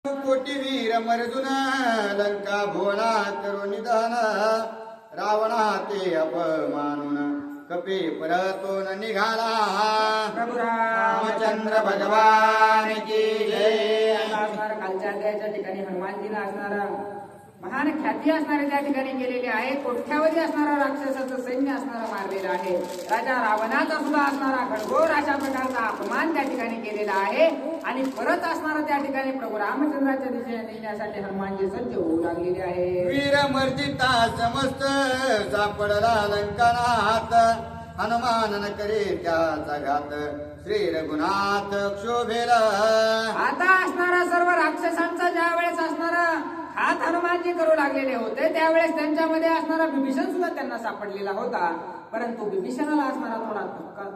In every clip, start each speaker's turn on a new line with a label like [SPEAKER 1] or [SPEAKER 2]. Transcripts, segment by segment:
[SPEAKER 1] कोटी वीर मर्जुन लंका भुवना करो निधन रावणा ते अपमानून कपी परतून निघाला
[SPEAKER 2] प्रभू रामचंद्र
[SPEAKER 1] भगवान की जय.
[SPEAKER 2] कालच्या अध्यायाच्या ठिकाणी हनुमानजीला असणारा महान ख्याती असणारे त्या ठिकाणी गेलेले आहे. कोठ्यावधी असणारा राक्षसाचं सैन्य असणारा मारलेला आहे. राजा रावणाचा सुद्धा असणारा घनघोर अशा प्रकारचा अपमान त्या ठिकाणी केलेला आहे. आणि परत असणारा त्या ठिकाणी प्रभू रामचंद्राच्या दिशेने नेण्यासाठी हनुमानजी सज्ज होऊ लागलेले आहे.
[SPEAKER 1] वीर मर्जिता समस्त सापडला लंकानाथ हनुमान न करे त्याचा घात श्री रघुनाथ क्षोभेला.
[SPEAKER 2] आता असणारा सर्व राक्षसांचा ज्या वेळेस असणारा हात हनुमानजी करू लागलेले होते त्यावेळेस त्यांच्यामध्ये असणारा विभीषण सुद्धा त्यांना सापडलेला होता. परंतु विभीषणाला असणारा थोडा धक्का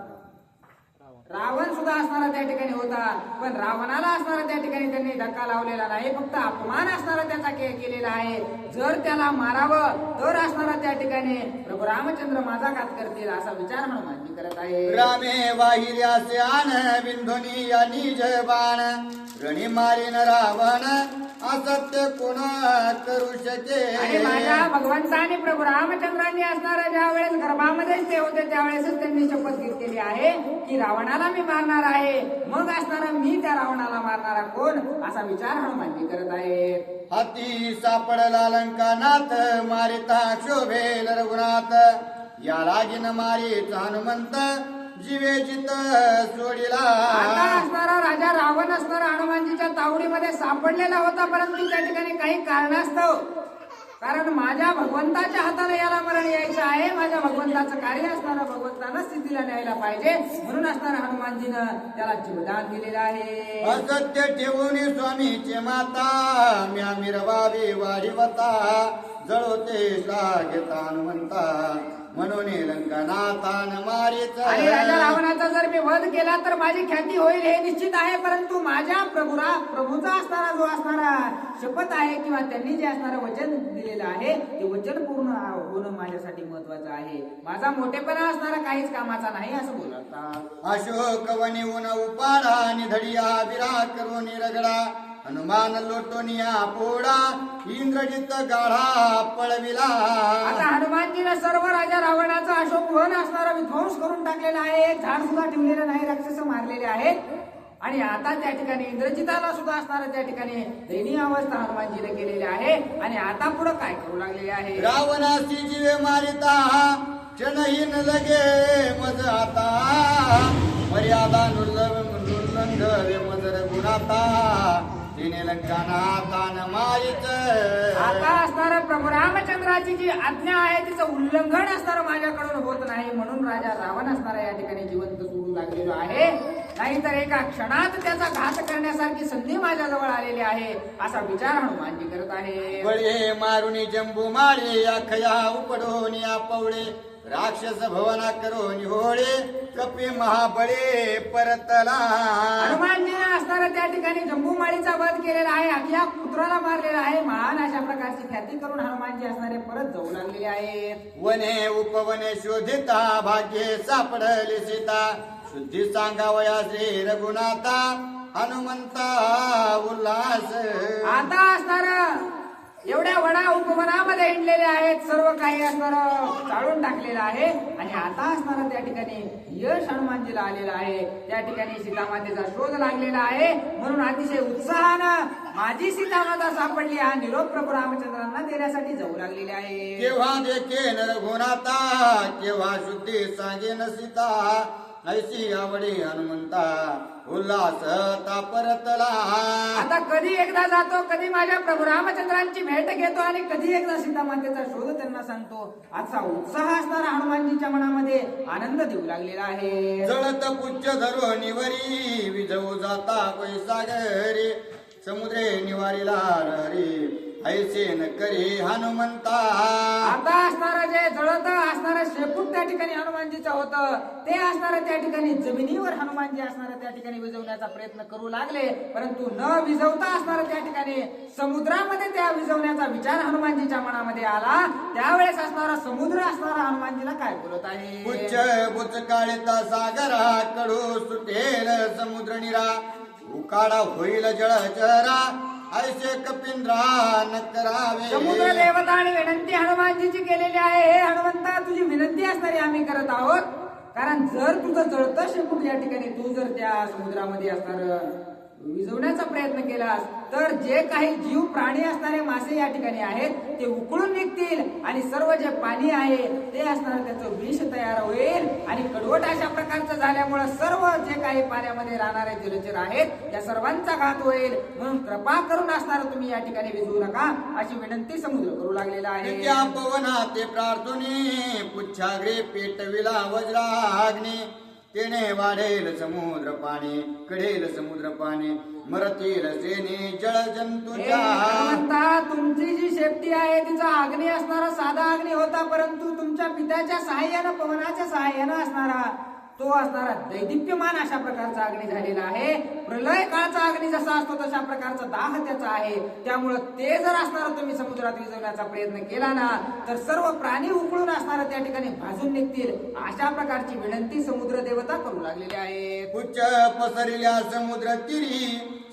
[SPEAKER 2] रावण सुद्धा असणारा त्या ठिकाणी होता. पण रावणाला असणारा त्या ठिकाणी त्यांनी धक्का लावलेला नाही. फक्त अपमान असणारा त्याचा केलेला आहे. जर त्याला मारावं तर असणारा त्या ठिकाणी प्रभू रामचंद्र माझा घात करतील असा विचार हनुमानजी करत आहे.
[SPEAKER 1] रामे वाहिल्यासे आन बिंधोनी या निज बाण रणी मारीन रावण असत्य कोणा करू शके.
[SPEAKER 2] आणि माझ्या भगवंताने प्रभू रामचंद्रांनी असणारा ज्या वेळेस गर्भामध्येच ते होते त्यावेळेसच त्यांनी शपथ घेतलेली आहे की रावणाला मी मारणार आहे. मग असणारा मी त्या रावणाला मारणारा कोण असा विचार हनुमानजी करत आहे.
[SPEAKER 1] हाती सापडला लंकानाथ मारिता शोभेल रघुनाथ या लागीन मारीत हनुमंत जीवे जित सोडिला.
[SPEAKER 2] आता असणारा राजा रावण असणारा हनुमानजीच्या तावडीमध्ये सापडलेला होता. परंतु त्या ठिकाणी काही कारणास्तव कारण माझ्या भगवंताच्या हाताने याला मरण यायचं आहे. माझ्या भगवंताचं कार्य असणारा भगवंतानं स्थितीला न्यायला पाहिजे म्हणून असणारा हनुमानजीनं त्याला जीवदान दिलेलं आहे.
[SPEAKER 1] असत्य ठेवून स्वामीचे माता म्या मिरवावी वाढीवता जळोते घेता हनुमंता म्हणून लंकानाथान मारीत.
[SPEAKER 2] आणि राजा रावणाचा जर मी वध केला तर माझी ख्याती होईल हे निश्चित आहे. परंतु माझ्या प्रभूचा असणारा जो असणारा शपथ आहे किंवा त्यांनी जे असणारं वचन दिलेलं आहे ते वचन पूर्ण होणं माझ्यासाठी महत्वाचं आहे. माझा मोठेपणा असणारा काहीच कामाचा नाही असं बोलतात.
[SPEAKER 1] अशोक वनिऊन उपाडा निधडिया विरा करून रगडा हनुमान लोटोनिया पोडा इंद्रजित गाढा पळविला.
[SPEAKER 2] आता हनुमानजीने सर्व राजा रावणाचा अशोक वन असणारा विध्वंस करून टाकलेला आहे. एक झाड सुद्धा ठेवलेलं नाही. राक्षस मारलेले आहेत. आणि आता त्या ठिकाणी इंद्रजिताला सुद्धा असणारा त्या ठिकाणी दयनीय अवस्था हनुमानजीने केलेली आहे. आणि आता पुढे काय करू लागलेले आहे.
[SPEAKER 1] रावणाची जीवे मारिता क्षणहीन लगे मज आता मर्यादा नुर्लंघवे मज रघुनाथा तिने लंकानाथान मारित.
[SPEAKER 2] आता असणारा प्रभू रामचंद्राची जी आज्ञा आहे तिचं उल्लंघन असणारं माझ्याकडून होत नाही म्हणून राजा रावण असणारा या ठिकाणी जिवंत सोडू लागलेलो आहे. नाहीतर एका क्षणात त्याचा घात करण्यासारखी संधी माझ्याजवळ आलेली आहे असा विचार हनुमानजी करत आहे.
[SPEAKER 1] बळे मारुनी जंबू माळे अखया उपडून या पवळे राक्षस भवना करो निहोळे कपी महाबळे परतला.
[SPEAKER 2] हनुमानजीने असणारा त्या ठिकाणी जंबूमाळीचा वध केलेला आहे. अख्या पुत्राला मारलेला आहे. महान अशा प्रकारची ख्याती करून हनुमानजी असणारे परत जाऊ लागलेले आहेत.
[SPEAKER 1] वने उपवने शोधिता भाग्ये सापडले सीता शुद्धी सांगावया श्री रघुनाथा हनुमंता उल्हास.
[SPEAKER 2] आता असणारा एवढ्या वडा उपवनामध्ये हिंडलेले आहेत. सर्व काही असणारं चाळून टाकलेलं आहे. आणि आता असणारं त्या ठिकाणी यश हनुमानजीला आलेलं आहे. त्या ठिकाणी सीतामातेचा शोध लागलेला आहे. म्हणून अतिशय उत्साहानं माझी सीतामाता सापडली हा निरोप प्रभू रामचंद्रांना देण्यासाठी जाऊ लागलेले आहे.
[SPEAKER 1] केव्हा देखेन रघुनाथा केव्हा शुद्धी सांगेन सीता ऐशी आवडी हनुमंता उल्हास परतला.
[SPEAKER 2] आता कधी एकदा जातो कधी माझ्या प्रभू रामचंद्रांची भेट घेतो आणि कधी एकदा सीतामातेचा शोध त्यांना सांगतो. असा उत्साह असणारा हनुमानजीच्या मनामध्ये आनंद देऊ लागलेला आहे.
[SPEAKER 1] जळत पुच्छ धरो निवरी विजवू जाता पैसागरी समुद्रे निवारीला हरी ऐसे न करी हनुमंता.
[SPEAKER 2] आता असणारं जे जळत असणारं शेपूट त्या ठिकाणी हनुमानजीचं होतं ते असणारं त्या ठिकाणी जमिनीवर हनुमानजी असणारं त्या ठिकाणी विझवण्याचा प्रयत्न करू लागले. परंतु न विझवता असणारं त्या ठिकाणी समुद्रामध्ये त्या विझवण्याचा विचार हनुमानजीच्या मनामध्ये आला. त्यावेळेस असणारा समुद्र असणारा हनुमानजीला काय बोलत आहे.
[SPEAKER 1] पुच्छ बुचकाळिता सागरा कडू सुटेल समुद्र निरा उकाडा होईल जळचरा ऐसे कपिंद्रा न करावे.
[SPEAKER 2] समुद्र देवताने विनंती हनुमानजीची केलेली आहे. हे हनुमंता, तुझी विनंती असणारी आम्ही करत आहोत. कारण जर तुझं जळतं शेपूट या ठिकाणी तू जर त्या समुद्रामध्ये असणार विझवण्याचा प्रयत्न केलास तर जे काही जीव प्राणी असणारे मासे या ठिकाणी आहेत ते उकळून निघतील आणि सर्व जे पाणी आहे ते असणार त्याचं विष तयार होईल आणि कडवट अशा प्रकारचं झाल्यामुळे सर्व जे काही पाण्यामध्ये राहणारे जलचर आहेत त्या सर्वांचा घात होईल. म्हणून कृपा करून असणार तुम्ही या ठिकाणी विझवू नका अशी विनंती समुद्र करू लागलेला आहे.
[SPEAKER 1] त्या पवना ते प्रार्थने पुच्छाग्रे पेटविला वज्राग्नी. तेने वाढेल समुद्र पाणी कढेल समुद्र पाणी मरतील सेने जळ जंतूच्या.
[SPEAKER 2] तुमची जी शेपटी आहे तिचा अग्नी असणारा साधा अग्नी होता, परंतु तुमच्या पित्याच्या सहाय्यानं पवनाच्या सहाय्यानं असणारा तो असणारा दैदिप्यमान अशा प्रकारचा अग्नी झालेला आहे. प्रलय काळचा अग्नी जसा असतो तशा प्रकारचा दाह त्याचा आहे. त्यामुळं ते जर असणारा तुम्ही समुद्रात विझवण्याचा प्रयत्न केला ना तर सर्व प्राणी उकळून असणारा त्या ठिकाणी भाजून निघतील. अशा प्रकारची विनंती समुद्र देवता करू लागलेली आहे.
[SPEAKER 1] उच्च पसरल्या समुद्र तिरी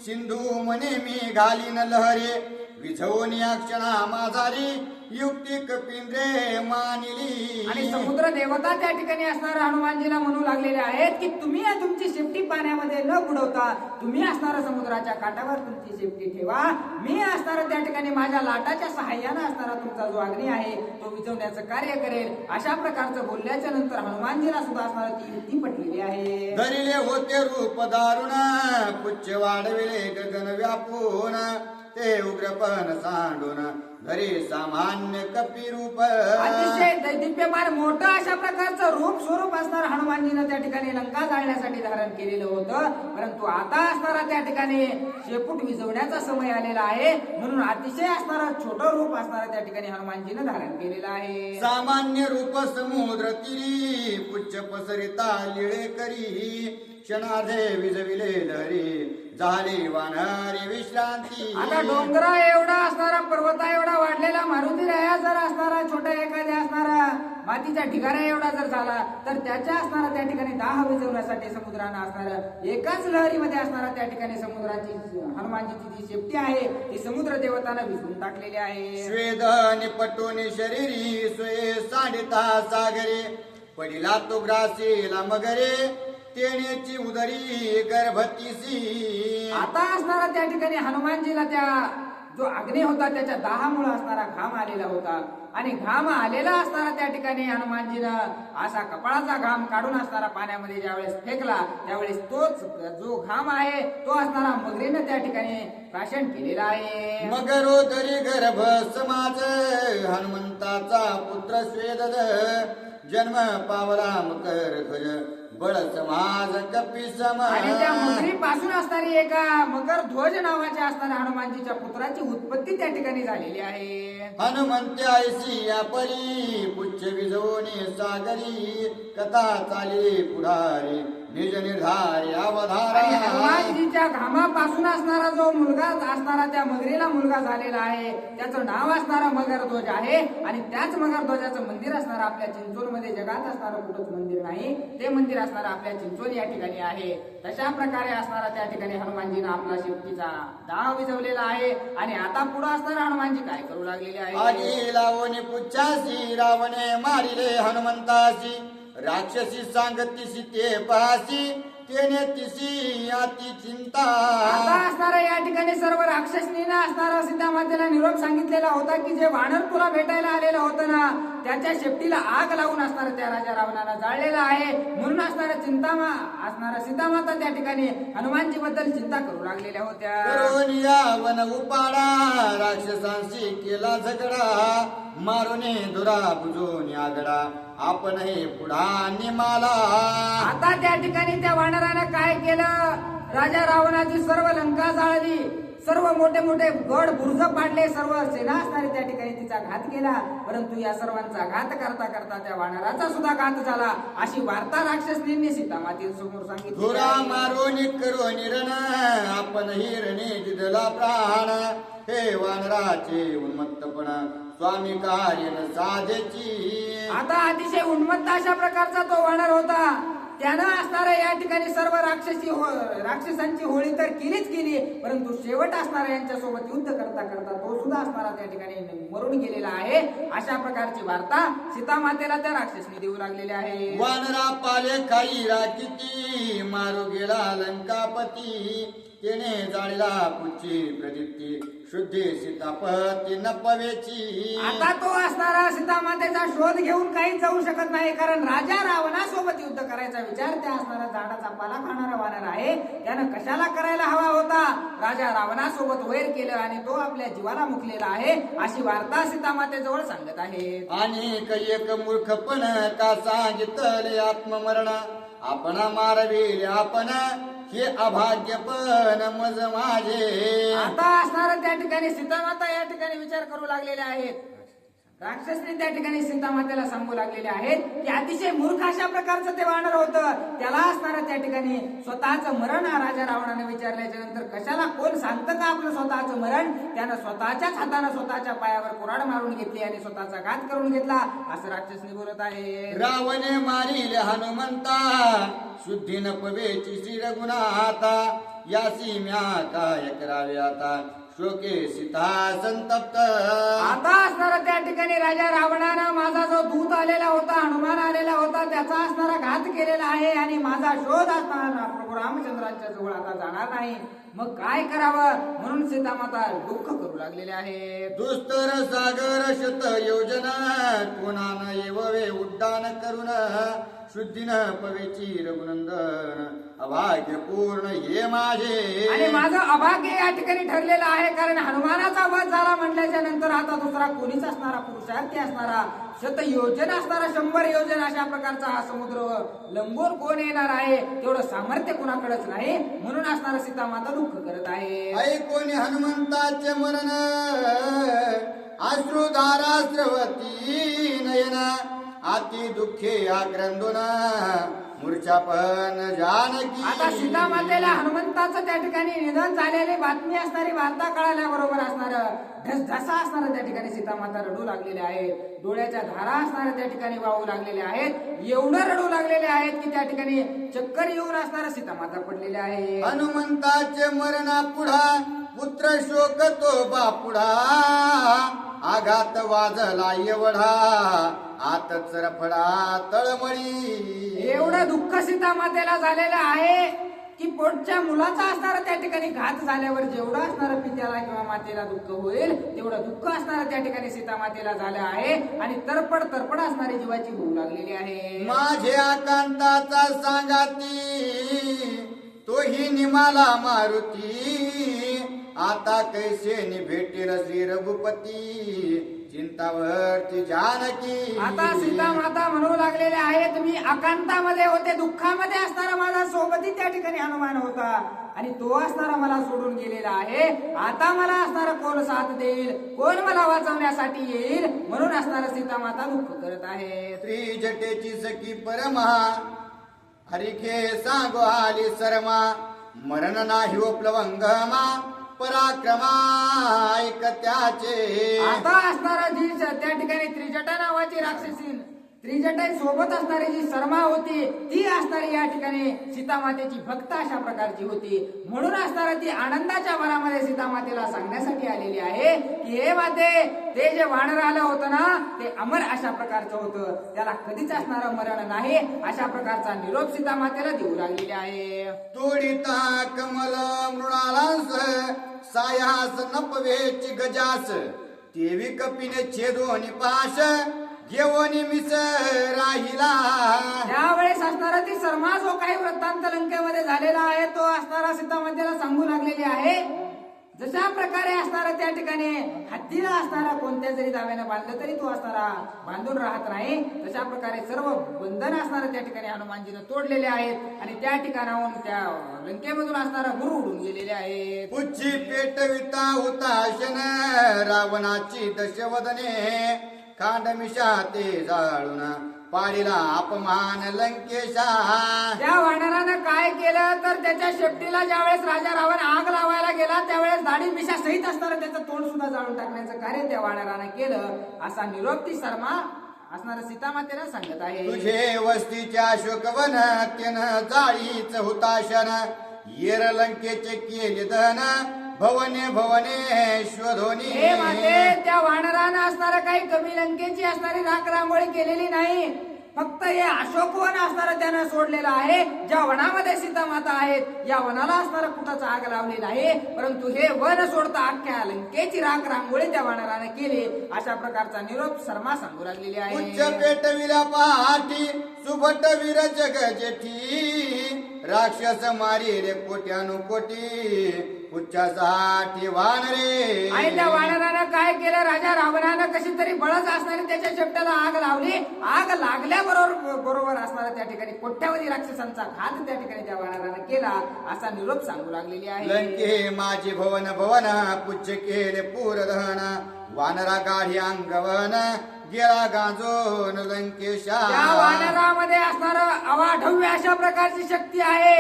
[SPEAKER 1] सिंधू मने मी घालीन लहरे. विझवून या क्षणा माझारी युक्ती कपिंद्रे मानिली.
[SPEAKER 2] आणि समुद्र देवता त्या ठिकाणी असणाऱ्या हनुमानजीला म्हणू लागलेले आहेत की तुम्ही तुमची शेपटी पाण्यामध्ये न बुडवता तुम्ही असणारा समुद्राच्या काठावर तुमची शेपटी ठेवा. मी असणारा त्या ठिकाणी माझ्या लाटाच्या सहाय्यानं असणारा तुमचा जो अग्नी आहे तो विझवण्याचं कार्य करेल. अशा प्रकारचं बोलल्याच्या नंतर हनुमानजीला सुद्धा असणारा ती युक्ती पटलेली आहे.
[SPEAKER 1] धरिले होते रूप दारुण पुच्छ वाढविले गगन व्यापून. ते उग्रपण सांडून धरे सामान्य कपी रूप.
[SPEAKER 2] अतिशय दैदिप्यमान मोठं अशा प्रकारचं रूप स्वरूप असणारा हनुमानजीनं त्या ठिकाणी लंका जाळण्यासाठी धारण केलेलं होतं. परंतु आता असणारा त्या ठिकाणी शेपूट विझवण्याचा समय आलेला आहे म्हणून अतिशय असणारा छोटं रूप असणारा त्या ठिकाणी हनुमानजीनं धारण केलेलं आहे.
[SPEAKER 1] सामान्य रूप समुद्र तिरी पुच्छ पसरिता लिळे करी. क्षणार्धे विजविले लहरी झाली वानरी विश्रांती.
[SPEAKER 2] आता डोंगरा एवढा असणारा पर्वता एवढा वाढलेला मारुती राया जर असणारा छोटा एखाद्या असणारा मातीच्या ढिगारा एवढा जर झाला तर त्याच्या असणारा त्या ठिकाणी दाह विझवण्यासाठी समुद्रानं असणारा एकाच लहरीमध्ये असणारा त्या ठिकाणी समुद्राची हनुमानजीची जी शेपटी आहे ती समुद्र देवतानं विझवून टाकलेली आहे.
[SPEAKER 1] स्वेद निपटून शरीरी स्वये सांडिता सागरे. पडिला तो ग्रासीला मगरे तेण्याची उदरी गर्भतीसी.
[SPEAKER 2] आता असणारा त्या ठिकाणी हनुमानजीला त्या जो अग्नी होता त्याच्या दाहामुळे असणारा घाम आलेला होता आणि घाम आलेला असणारा त्या ठिकाणी हनुमानजीनं असा कपाळाचा घाम काढून असणारा पाण्यामध्ये ज्यावेळेस फेकला त्यावेळेस तोच जो घाम आहे तो असणारा मगरीनं त्या ठिकाणी प्राशन केलेला आहे.
[SPEAKER 1] मगरोदरी गर्भ समाज हनुमंताचा पुत्र स्वेद. जन्म पावला मकर ध्वज बळ समाज कपी सम.
[SPEAKER 2] आणि त्या मगरी पासून असणारी एका मकर ध्वज नावाच्या असणाऱ्या हनुमानजीच्या पुत्राची उत्पत्ती त्या ठिकाणी झालेली आहे.
[SPEAKER 1] हनुमंत ऐसी या परी पुच्छ विजवणी सागरी. कथा चाली पुढारी निज निर्धारी अवधारा.
[SPEAKER 2] हनुमानजीच्या घामापासून असणारा जो मुलगा असणारा त्या मगरीला मुलगा झालेला आहे त्याचं नाव असणारा मगरध्वज आहे आणि त्याच मगरध्वजाचं मंदिर असणार आपल्या चिंचोलमध्ये जगात असणारं कुठंच मंदिर नाही. ते मंदिर असणारा आपल्या चिंचोली या ठिकाणी आहे. तशा प्रकारे असणारा त्या ठिकाणी हनुमानजीनं आपला शेपटीचा दाह विझवलेला आहे आणि आता पुढे असणारा हनुमानजी काय करू लागलेले आहे.
[SPEAKER 1] आधी लावणे पुच्छासी रावणे मारिले हनुमंतासी. राक्षसी सांगतीसी ते पासी तेने तिसी अति चिंता.
[SPEAKER 2] आता असणारा या ठिकाणी सर्व राक्षसनीनं असणारा सीतामातेला निरोप सांगितलेला होता की जे वानर तुला भेटायला आलेलं होतं ना त्याच्या शेपटीला आग लावून असणारा त्या राजा रावणाला जाळलेला आहे. म्हणून असणारा सीतामाता त्या ठिकाणी हनुमानजी बद्दल चिंता करू लागलेल्या होत्या.
[SPEAKER 1] वन उपाडा राक्षसांशी केला झगडा. मारुने दुरा बुजून आगडा आपण हे पुढा निमाला.
[SPEAKER 2] आता त्या ठिकाणी त्या वानरानं काय केलं. राजा रावणाची सर्व लंका जाळली. सर्व मोठे मोठे गड बुर्ज पाडले. सर्व सेना असणारी त्या ठिकाणी तिचा घात केला. परंतु या सर्वांचा घात करता करता त्या वानराचा सुद्धा घात झाला अशी वार्ता राक्षसनींनी सीतामातेसमोर सांगितली.
[SPEAKER 1] धुरा मारून करो निरण आपण हिरणे दिदला प्राण. हे वानराचे उन्मत्तपणा स्वामी कार्य साधेची.
[SPEAKER 2] आता अतिशय उन्मत्त अशा प्रकारचा तो वानर होता. त्यानं असणारा या ठिकाणी सर्व राक्षसांची होळी तर केलीच केली, परंतु शेवट असणारा यांच्यासोबत युद्ध करता करता तो सुद्धा असणारा त्या ठिकाणी मरून गेलेला आहे. अशा प्रकारची वार्ता सीतामातेला त्या राक्षसनी देऊ लागलेली आहे.
[SPEAKER 1] वानरा पाले काही राखिती मारू गेला लंकापती तेने जाळीला पुच्ची प्रदीप्ती शुद्धी सीतापती नपवेची.
[SPEAKER 2] आता तो असणारा सीतामातेचा शोध घेऊन काही जाऊ शकत नाही, कारण राजा रावणासोबत युद्ध करायचा विचार त्या असणारा झाडाचा पाला खाणारा वानर आहे. त्यानं कशाला करायला हवा होता? राजा रावणासोबत वैर केलं आणि तो आपल्या जीवाला मुकलेला आहे, अशी वार्ता सीतामातेजवळ सांगत आहे.
[SPEAKER 1] आणि एक मूर्खपण का सांगितले आत्ममरण आपणा मारविले आपण हे अभाग्यपण मज माझे.
[SPEAKER 2] आता असणारा त्या ठिकाणी सीतामाता या ठिकाणी विचार करू लागलेले आहेत. राक्षसने त्या ठिकाणी सीतामातेला सांगू लागलेले आहेत की अतिशय मूर्ख अशा प्रकारचं ते वानर होतं. त्याला असणारा त्या ठिकाणी स्वतःचं मरण राजा रावणाने विचारल्याच्या नंतर कशाला कोण सांगतं का आपलं स्वतःचं मरण? त्यानं स्वतःच्याच हातानं स्वतःच्या पायावर कुऱ्हाड मारून घेतली आणि स्वतःचा घात करून घेतला, असं राक्षसने बोलत आहे.
[SPEAKER 1] रावणे मारिले हनुमंता शुद्धी न पवेची श्री रघुनाथा यासी म्या काय करावे आता शोके सीता संतप्त.
[SPEAKER 2] आता असणारा त्या ठिकाणी राजा रावणानं माझा जो दूत आलेला होता, हनुमान आलेला होता, त्याचा असणारा घात केलेला आहे आणि माझा शोध असणारा प्रभू रामचंद्रांच्या जवळ आता जाणार नाही. मग काय करावं? म्हणून सीतामाता दुःख करू लागलेले आहे.
[SPEAKER 1] दुस्तर सागर शत योजना कोणान येववे उड्डाण करून शुद्धीन पवेची रघुनंदन अभाग्य पूर्ण हे माझे.
[SPEAKER 2] आणि माझं अभाग्य या ठिकाणी ठरलेलं आहे, कारण हनुमानाचा वध झाला म्हटल्याच्या नंतर आता दुसरा कोणीच असणारा पुरुषार्थी असणारा 100 योजन असणारा 100 योजन अशा प्रकारचा हा समुद्र लंबून कोण येणार आहे? तेवढं सामर्थ्य कुणाकडेच नाही, म्हणून असणारा सीतामाता दुःख करत आहे.
[SPEAKER 1] ऐकोनी हनुमंताचे मरण अश्रुधारा स्रवती नयन अति दुःखे आक्रंदुन मूर्छापन जानकी.
[SPEAKER 2] आता सीतामातेला हनुमंताचं त्या ठिकाणी निधन झालेली बातमी असणारी वार्ता कळाल्याबरोबर असणार ढसा असणार त्या ठिकाणी सीतामाता रडू लागलेले आहेत. डोळ्याच्या धारा असणाऱ्या त्या ठिकाणी वाहू लागलेले आहेत. एवढं रडू लागलेले आहेत की त्या ठिकाणी चक्कर येऊन असणारा सीतामाता पडलेले आहे.
[SPEAKER 1] हनुमंताचे मरणा पुढा पुत्र शोक तो बापुढा आघात वाजला एवढा आत चरफडा तळमळी.
[SPEAKER 2] एवढं दुःख सीतामातेला झालेलं आहे की पोटच्या मुलाचा असणारा त्या ठिकाणी घात झाल्यावर जेवढं असणारं पित्याला किंवा मातेला दुःख होईल तेवढं दुःख असणारं त्या ठिकाणी सीतामातेला झालं आहे आणि तरपड असणारी जीवाची होऊ लागलेली आहे.
[SPEAKER 1] माझ्या कांताचा सांगाती तोही निमाला मारुती आता कैसे भेटेल श्री रघुपती चिंतावरती जानकी.
[SPEAKER 2] आता सीतामाता म्हणू लागलेले आहेत मी आकांतामध्ये होते, दुःखामध्ये असणारा माझा सोबती त्या ठिकाणी हनुमान होता आणि तो असणारा मला सोडून गेलेला आहे. आता मला असणारा कोण साथ देईल, कोण मला वाचवण्यासाठी येईल? म्हणून असणारा सीतामाता दुःख करत आहे.
[SPEAKER 1] त्रिजटेची सखी परमा हरिखे सांगो आली सरमा मरण नाही प्लवंगमा पराक्रमा ऐकत्याचे.
[SPEAKER 2] आता असणारा जी त्या ठिकाणी त्रिजटा नावाची राक्षसी त्रिजटा सोबत असणारी जी शर्मा होती ती असणारी या ठिकाणी सीतामातेची भक्त अशा प्रकारची होती. म्हणून असणारा ती आनंदाच्या भरामध्ये सीतामातेला सांगण्यासाठी आलेली आहे की हे माते, ते जे वानर आलं होतं ना ते अमर अशा प्रकारचं होतं, त्याला कधीच असणारं मरण नाही अशा प्रकारचा निरोप सीतामातेला देऊ लागलेली आहे.
[SPEAKER 1] तोडिता कमल मृणालांस सायास नपवेची गजास तेवी कपिने छेदोनी पाश घेऊन मिस राहिला.
[SPEAKER 2] त्यावेळेस असणारा ती शर्मा जो काही वृत्तांत लंकेमध्ये झालेला आहे तो असणारा सीतामातेला सांगू लागलेली आहे. जशा प्रकारे असणारा त्या ठिकाणी हत्तीला असणारा कोणत्या जरी दाव्याने बांधलं तरी तो असणारा बांधून राहत नाही, तशा प्रकारे सर्व बंधन असणारे त्या ठिकाणी हनुमानजीनं तोडलेले आहेत आणि त्या ठिकाणाहून त्या लंकेमधून असणारा गुरु उडून गेलेले आहेत.
[SPEAKER 1] उच्ची पेटविता हुताशन रावणाची दशवदने खांडमिशा ते जाळून पाडीला अपमान लंकेशा.
[SPEAKER 2] त्या वानरानं काय केलं तर त्याच्या शेपटीला ज्यावेळेस राजा रावण आग लावायला गेला त्यावेळेस दाढी मिशा सहित असणारं त्याचं तोंड सुद्धा जाळून टाकण्याचं कार्य त्या वानरानं केलं. असा निरोप ती शर्मा असणारा सीतामातेला सांगत आहे.
[SPEAKER 1] तुझे वस्तीच्या अशोकवन त्यानं जाळीच हुताशन येर लंकेचे केले दहन भवने भवने शोधोनी.
[SPEAKER 2] हे माते त्या वानरानं असणारा काही कमी लंकेची असणारी राख रांगोळी केलेली नाही, फक्त हे अशोकवन असणारं त्यानं सोडलेलं आहे. ज्या वनामध्ये सीतामाता आहेत या वनाला असणारा कुठाचा आग लावलेला आहे, परंतु हे वन सोडता अख्ख्या लंकेची राख रांगोळी त्या वानरानं केली. अशा प्रकारचा निरोप शर्मा सांगू लागलेली आहे.
[SPEAKER 1] उच्च पेटविला पहाटी सुभट वीर जग जेठी राक्षस मारी रे कोट्यानुकोटी उच्चासाठी वानरे.
[SPEAKER 2] आणि त्या वानरानं काय केलं, राजा रावणानं कशी तरी बळच असणारी त्याच्या शेपटाला आग लावली. आग लागल्याबरोबर असणारा त्या ठिकाणी कोट्यावधी राक्षसांचा घात त्या ठिकाणी त्या वानरानं केला असा निरोप सांगू लागलेली आहे.
[SPEAKER 1] लंके माझी भवन भवन पुच्छ केले पूरदहन वानरा गाढी अंगवन गेला गांजोन लंकेशा.
[SPEAKER 2] त्या वानरामध्ये असणारं अवाढव्य अशा प्रकारची शक्ती आहे.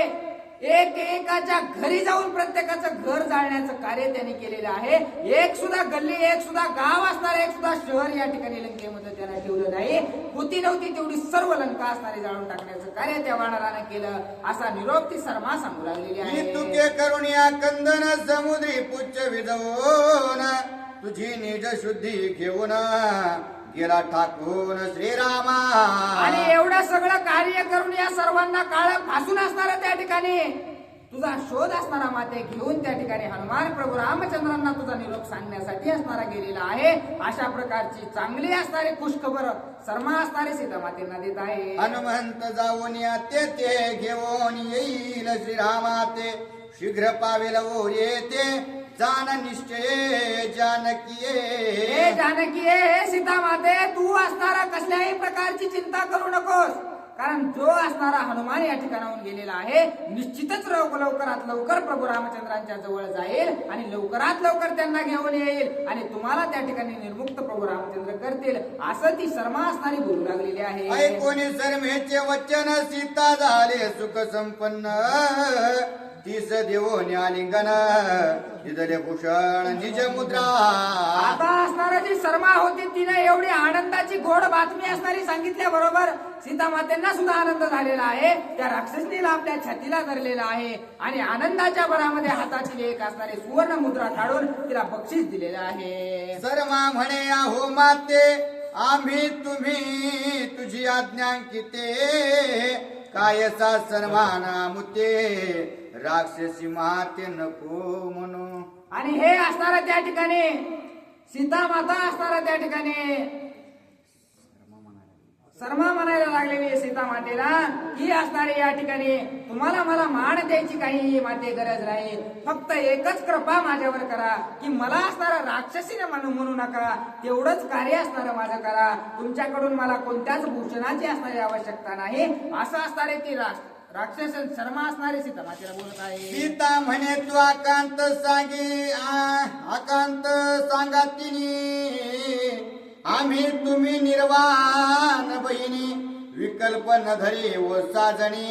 [SPEAKER 2] एकाच्या घरी जाऊन प्रत्येकाचं घर जाळण्याचं कार्य त्यांनी केलेलं आहे. एक सुद्धा गल्ली, एक सुद्धा गाव असणार, एक सुद्धा शहर या ठिकाणी लंकेमध्ये त्याने ठेवलं नाही. होती नव्हती तेवढी सर्व लंका असणारी जाळून टाकण्याचं कार्य त्या वानरानं केलं असा निरोप ती शर्मा सांगू लागलेली आहे.
[SPEAKER 1] तुके करून या कंदन समुद्री पुच्छ विजवून तुझी निज शुद्धी घेऊन गेला ठाकून श्रीरामा.
[SPEAKER 2] आणि एवढं सगळं कार्य करून या सर्वांना काळ फासून असणारा त्या ठिकाणी तुझा शोध असणारा माते घेऊन त्या ठिकाणी हनुमान प्रभू रामचंद्रांना तुझा निरोप सांगण्यासाठी असणारा गेलेला आहे. अशा प्रकारची चांगली असणारी खुशखबर शर्मा असणारी सीतामातेंना देत आहे.
[SPEAKER 1] हनुमंत जाऊन या ते घेऊन येईल श्रीरामाते शीघ्र पावेल ओ येते जान निश्चय जानकी.
[SPEAKER 2] हे जानकी, हे सीतामाते, तू असणारा कसल्याही प्रकारची चिंता करू नकोस, कारण जो असणारा हनुमान या ठिकाणाहून गेलेला आहे निश्चितच लवकरात लवकर प्रभू रामचंद्रांच्या जवळ जाईल आणि लवकरात लवकर त्यांना घेऊन येईल आणि तुम्हाला त्या ठिकाणी निर्मुक्त प्रभू रामचंद्र करतील असं ती शर्मा असणारी बोलू लागलेली आहे.
[SPEAKER 1] ऐकोनी शर्मेचे वचन सीता झाले सुख संपन्न तीस देवोनी आलिंगन दिदले भूषण निज मुद्रा.
[SPEAKER 2] आता असणारा जी शर्मा होती तिने एवढी आनंदाची गोड बातमी असणारी सांगितल्याबरोबर सीतामातेंना सुद्धा आनंद झालेला आहे. त्या राक्षसनीला आपल्या छातीला धरलेला आहे आणि आनंदाच्या भरामध्ये हाताची एक असणारी सुवर्ण मुद्रा काढून तिला बक्षीस दिलेलं आहे.
[SPEAKER 1] शर्मा म्हणे आहो माते आम्ही तुम्ही तुझी आज्ञांकिते कायचा सन्माना मुते राक्षसी माते नको म्हणू.
[SPEAKER 2] आणि हे असणारा त्या ठिकाणी सीता माता असणारा त्या ठिकाणी शर्मा म्हणायला लागलेली आहे सीता मातेला ही असणारी या ठिकाणी तुम्हाला मला मान द्यायची काही माते गरज नाही, फक्त एकच कृपा माझ्यावर करा की मला असणारा राक्षसीने म्हणू नका, तेवढंच कार्य असणारं माझं करा. तुमच्याकडून मला कोणत्याच भूषणाची असणारी आवश्यकता नाही असं असणारे ती राक्षस शर्मा असणारे सीता मातेला बोलत आहे.
[SPEAKER 1] सीता म्हणे तू आकांत सांगा तिनी आम्ही तुम्ही निर्वाण बहिणी विकल्प न धरी व साजणी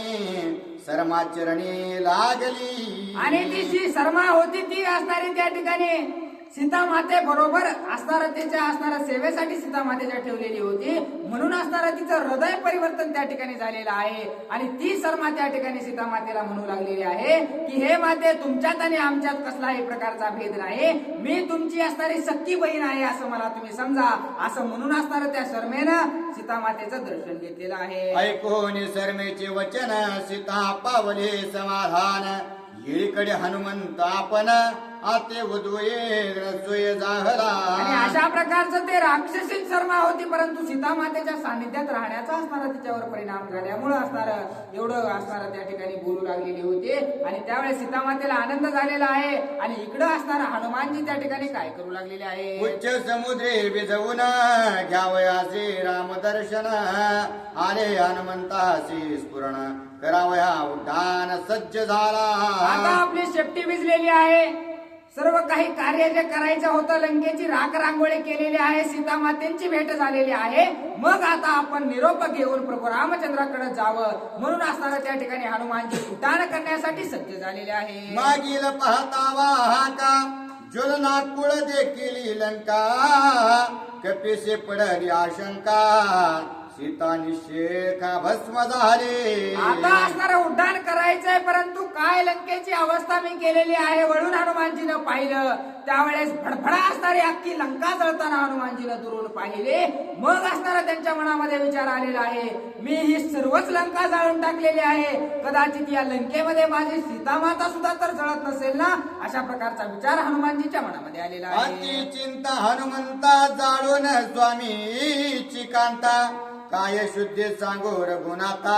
[SPEAKER 1] शर्माचरणी लागली.
[SPEAKER 2] आणि ती जी शर्मा होती ती असणारी त्या ठिकाणी सीता माते बरोबर असणारा त्याच्या असणाऱ्या सेवेसाठी सीता मातेच्या ठेवलेली होती, म्हणून असणारा तिचं हृदय परिवर्तन त्या ठिकाणी झालेलं आहे. आणि ती शर्मा त्या ठिकाणी सीता मातेला म्हणू लागलेली आहे की हे माते तुमच्यात आणि आमच्यात कसलाही प्रकारचा भेद नाही, मी तुमची असणारी सख्खी बहीण आहे असं मला तुम्ही समजा असं म्हणून असणारं त्या शर्मेनं सीता मातेचं दर्शन घेतलेलं आहे.
[SPEAKER 1] ऐकून शर्मेचे वचन सीता पावले समाधान येळीकडे हनुमंत आपण आते वधूये सोय जाहला.
[SPEAKER 2] आणि अशा प्रकारचं ते राक्षसी शर्मा होती, परंतु सीता मातेच्या सानिध्यात राहण्याचा असणारा तिच्यावर परिणाम झाल्यामुळे असणारं एवढं असणारं त्या ठिकाणी बोलू लागलेली होती. आणि त्यावेळेस सीता मातेला आनंद झालेला आहे आणि इकडं असणारा हनुमानजी त्या ठिकाणी काय करू लागलेले आहे.
[SPEAKER 1] उच्च समुद्रे विजवून घ्यावयाचे रामदर्शन आले हनुमंतासी स्फुरण करावया उड्डाण सज्ज झाला.
[SPEAKER 2] आता आपली शेपटी विजलेली आहे, सर्व काही कार्य जे करायचं होतं लंकेची राख रांगोळी केलेली आहे, सीता मातेंची भेट झालेली आहे. मग आता आपण निरोप घेऊन प्रभू रामचंद्राकडे जावं म्हणून असणारा त्या ठिकाणी हनुमानजी उड्डाण करण्यासाठी सज्ज झालेले आहे.
[SPEAKER 1] मागील पाहता वाहका ज्वलनाकुळ देखील लंका कपिसे पडली आशंका सीता निशेखा भस्म झाले.
[SPEAKER 2] आता असणारं उड्डाण करायचंय, परंतु काय लंकेची अवस्था मी केलेली आहे. वळून हनुमानजीनं पाहिलं त्यावेळेस भडभडा असणारी अख्खी लंका जळताना हनुमानजीनं दुरून पाहिले. मग असणारा त्यांच्या मनामध्ये विचार आलेला आहे, मी ही सर्वच लंका जाळून टाकलेली आहे, कदाचित या लंकेमध्ये माझी सीतामाता सुद्धा तर जळत नसेल ना. अशा प्रकारचा विचार हनुमानजीच्या मनामध्ये आलेला आहे.
[SPEAKER 1] अति चिंता हनुमंता जाळून स्वामीची कांता काय शुद्धी सांगो रघुनाथा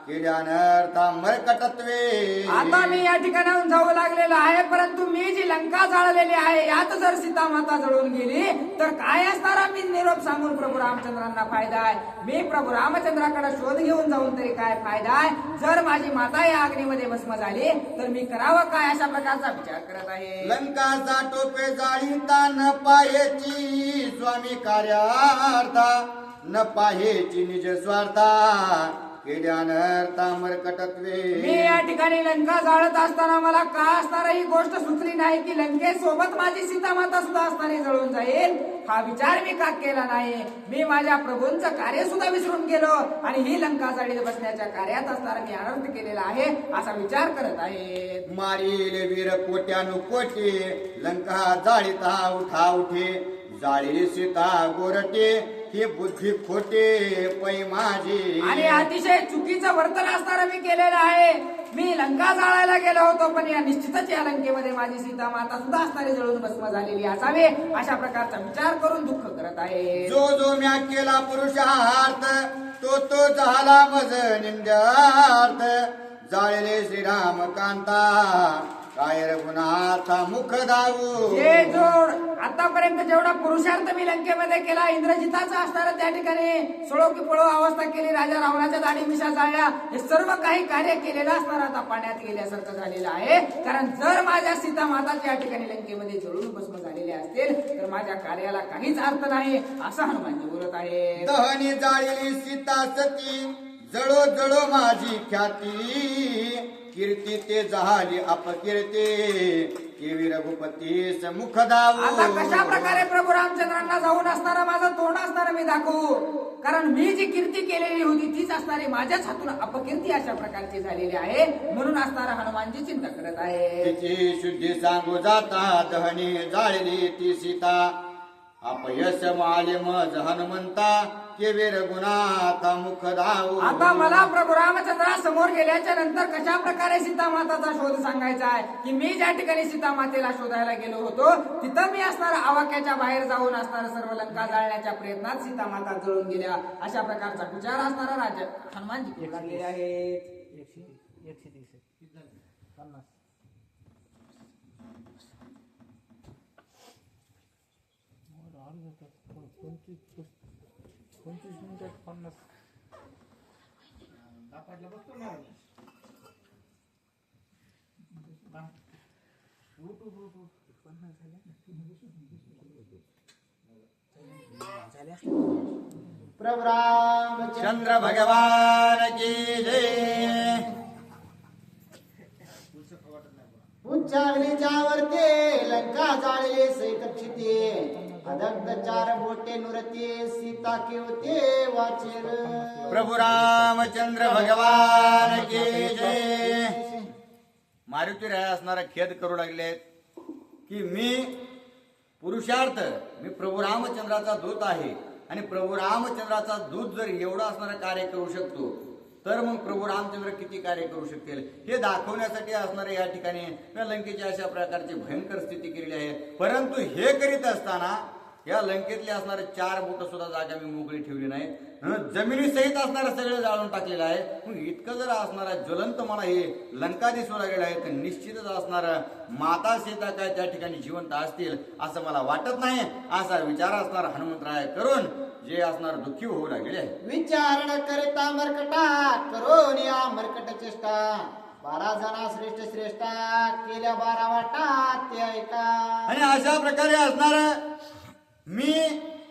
[SPEAKER 1] केल्यानर्था मरकटत्वे.
[SPEAKER 2] आता मी या ठिकाणाहून जाऊ लागलेला आहे, परंतु मी जी लंका जाळलेली आहे यात जर सीता माता जळून गेली तर काय असणारा मी निरोप सांगून प्रभू रामचंद्रांना फायदा आहे. मी प्रभू रामचंद्राकडे शोध घेऊन जाऊन तरी काय फायदा आहे. जर माझी माता या अग्नीमध्ये भस्म झाली तर मी करावं काय, अशा प्रकारचा विचार करत आहे.
[SPEAKER 1] लंकाचा टोपे जाळीता न पाहेची स्वामी कार्यार्था न पाहेची निज स्वार्था केल्यानर्था मरकटत्वे.
[SPEAKER 2] मी या ठिकाणी लंका जाळत असताना मला का असणारा ही गोष्ट सुचली नाही की लंकेसोबत माझी सीता माता सुद्धा असताना जळून जाईल. हा विचार मी का केला नाही. मी माझ्या प्रभूंचं कार्य सुद्धा विसरून गेलो आणि ही लंका जाळीत बसण्याच्या कार्यात असणारा मी अनर्थ केलेला आहे असा विचार करत आहे.
[SPEAKER 1] मारील वीर कोट्यानुकोटी लंका जाळीता उठा उठे जाळी सीता गोरटे ही बुद्धी खोटे पै माझी.
[SPEAKER 2] आणि अतिशय चुकीचं वर्तन असणारं मी केलेलं आहे. मी लंका जाळायला गेलो होतो, पण या निश्चितच या लंकेमध्ये माझी सीता माता सुद्धा असणारी जळून भस्म झालेली असावी अशा प्रकारचा विचार करून दुःख करत आहे.
[SPEAKER 1] जो जो म्या केला पुरुषार्थ तो तो झाला मज निंद्यार्थ जाळले श्रीराम कांता काय रघुनाथा मुख दाऊ.
[SPEAKER 2] हे जोड आतापर्यंत जेवढा पुरुषार्थ मी लंकेमध्ये केला, इंद्रजिताचा असणारा त्या ठिकाणी सोळो की पळो अवस्था केली, राजा रावणाच्या दाढी मिशा जाळल्या, हे सर्व काही कार्य केलेलं असणारा आता पाण्यात गेल्यासारखं झालेलं आहे. कारण जर माझ्या सीता माताच या ठिकाणी लंकेमध्ये जळून भस्म झालेले असतील तर माझ्या कार्याला काहीच अर्थ नाही असं हनुमानजी बोलत आहे.
[SPEAKER 1] दहनी जाळली सीता सती जळो जळो माझी ख्याती कीर्ती ते झाली अपकीर्ती केवी रघुपती मुख दाऊ.
[SPEAKER 2] आता कशा प्रकारे प्रभू रामचंद्रांना जाऊन असणारा माझं तोंड असणारं मी दाखवू. कारण मी जी कीर्ती केलेली होती तीच असणारी माझ्याच हातून अपकीर्ती अशा प्रकारची झालेली आहे. म्हणून असणारा हनुमानजी चिंता करत आहे.
[SPEAKER 1] तिची शुद्धी सांगू जाता दहनी जाळली ती सीता अपयश माले मज हनुमंता केवी रघुनाथा मुख दाऊ.
[SPEAKER 2] आता मला प्रभू रामचंद्रा समोर गेल्याच्या नंतर कशा प्रकारे सीता माताचा शोध सांगायचा आहे की मी ज्या ठिकाणी सीता मातेला शोधायला गेलो होतो तिथं मी असणारा आवाक्याच्या बाहेर जाऊन असणारा सर्व लंका जाळण्याच्या प्रयत्नात सीता माता जळून गेल्या अशा प्रकारचा विचार असणारा राजा हनुमानजी करू लागलेले आहेत.
[SPEAKER 1] प्रभु रामचंद्र भगवान की जय.
[SPEAKER 3] उच्चावलीच्या वरते लंका जाळले सैकक्षिते अदग्ध चार बोटे नुरते सीता केवते वाचेर.
[SPEAKER 1] प्रभु रामचंद्र भगवान की जय. मारुतीराय असणारा खेद करू लागले की मी पुरुषार्थ मी प्रभू रामचंद्राचा दूत आहे आणि प्रभू रामचंद्राचा दूत जर एवढा असणारा कार्य करू शकतो तर मग प्रभू रामचंद्र किती कार्य करू शकतील हे दाखवण्यासाठी असणारे या ठिकाणी लंकेची अशा प्रकारची भयंकर स्थिती केलेली आहे. परंतु हे करीत असताना या लंकेतले असणारे 4 बोट सुद्धा जागा मी मोकळी ठेवली नाही. जमिनी सहित असणारं सगळं जाळून टाकलेलं आहे. मग इतकं जर असणारा ज्वलंत मला हे लंका दिसू लागलेलं आहे तर निश्चितच असणारं माता सीता काय त्या ठिकाणी जिवंत असतील असं मला वाटत नाही असा विचार असणारा हनुमंतराय करून जे असणार दुःखी होऊ लागले आहे.
[SPEAKER 3] विचारण करता मरकटा करून या मरकट चेष्टा 12 जना श्रेष्ठ श्रेष्ठा केल्या 12 वाटा ते ऐका.
[SPEAKER 1] आणि अशा प्रकारे असणार मी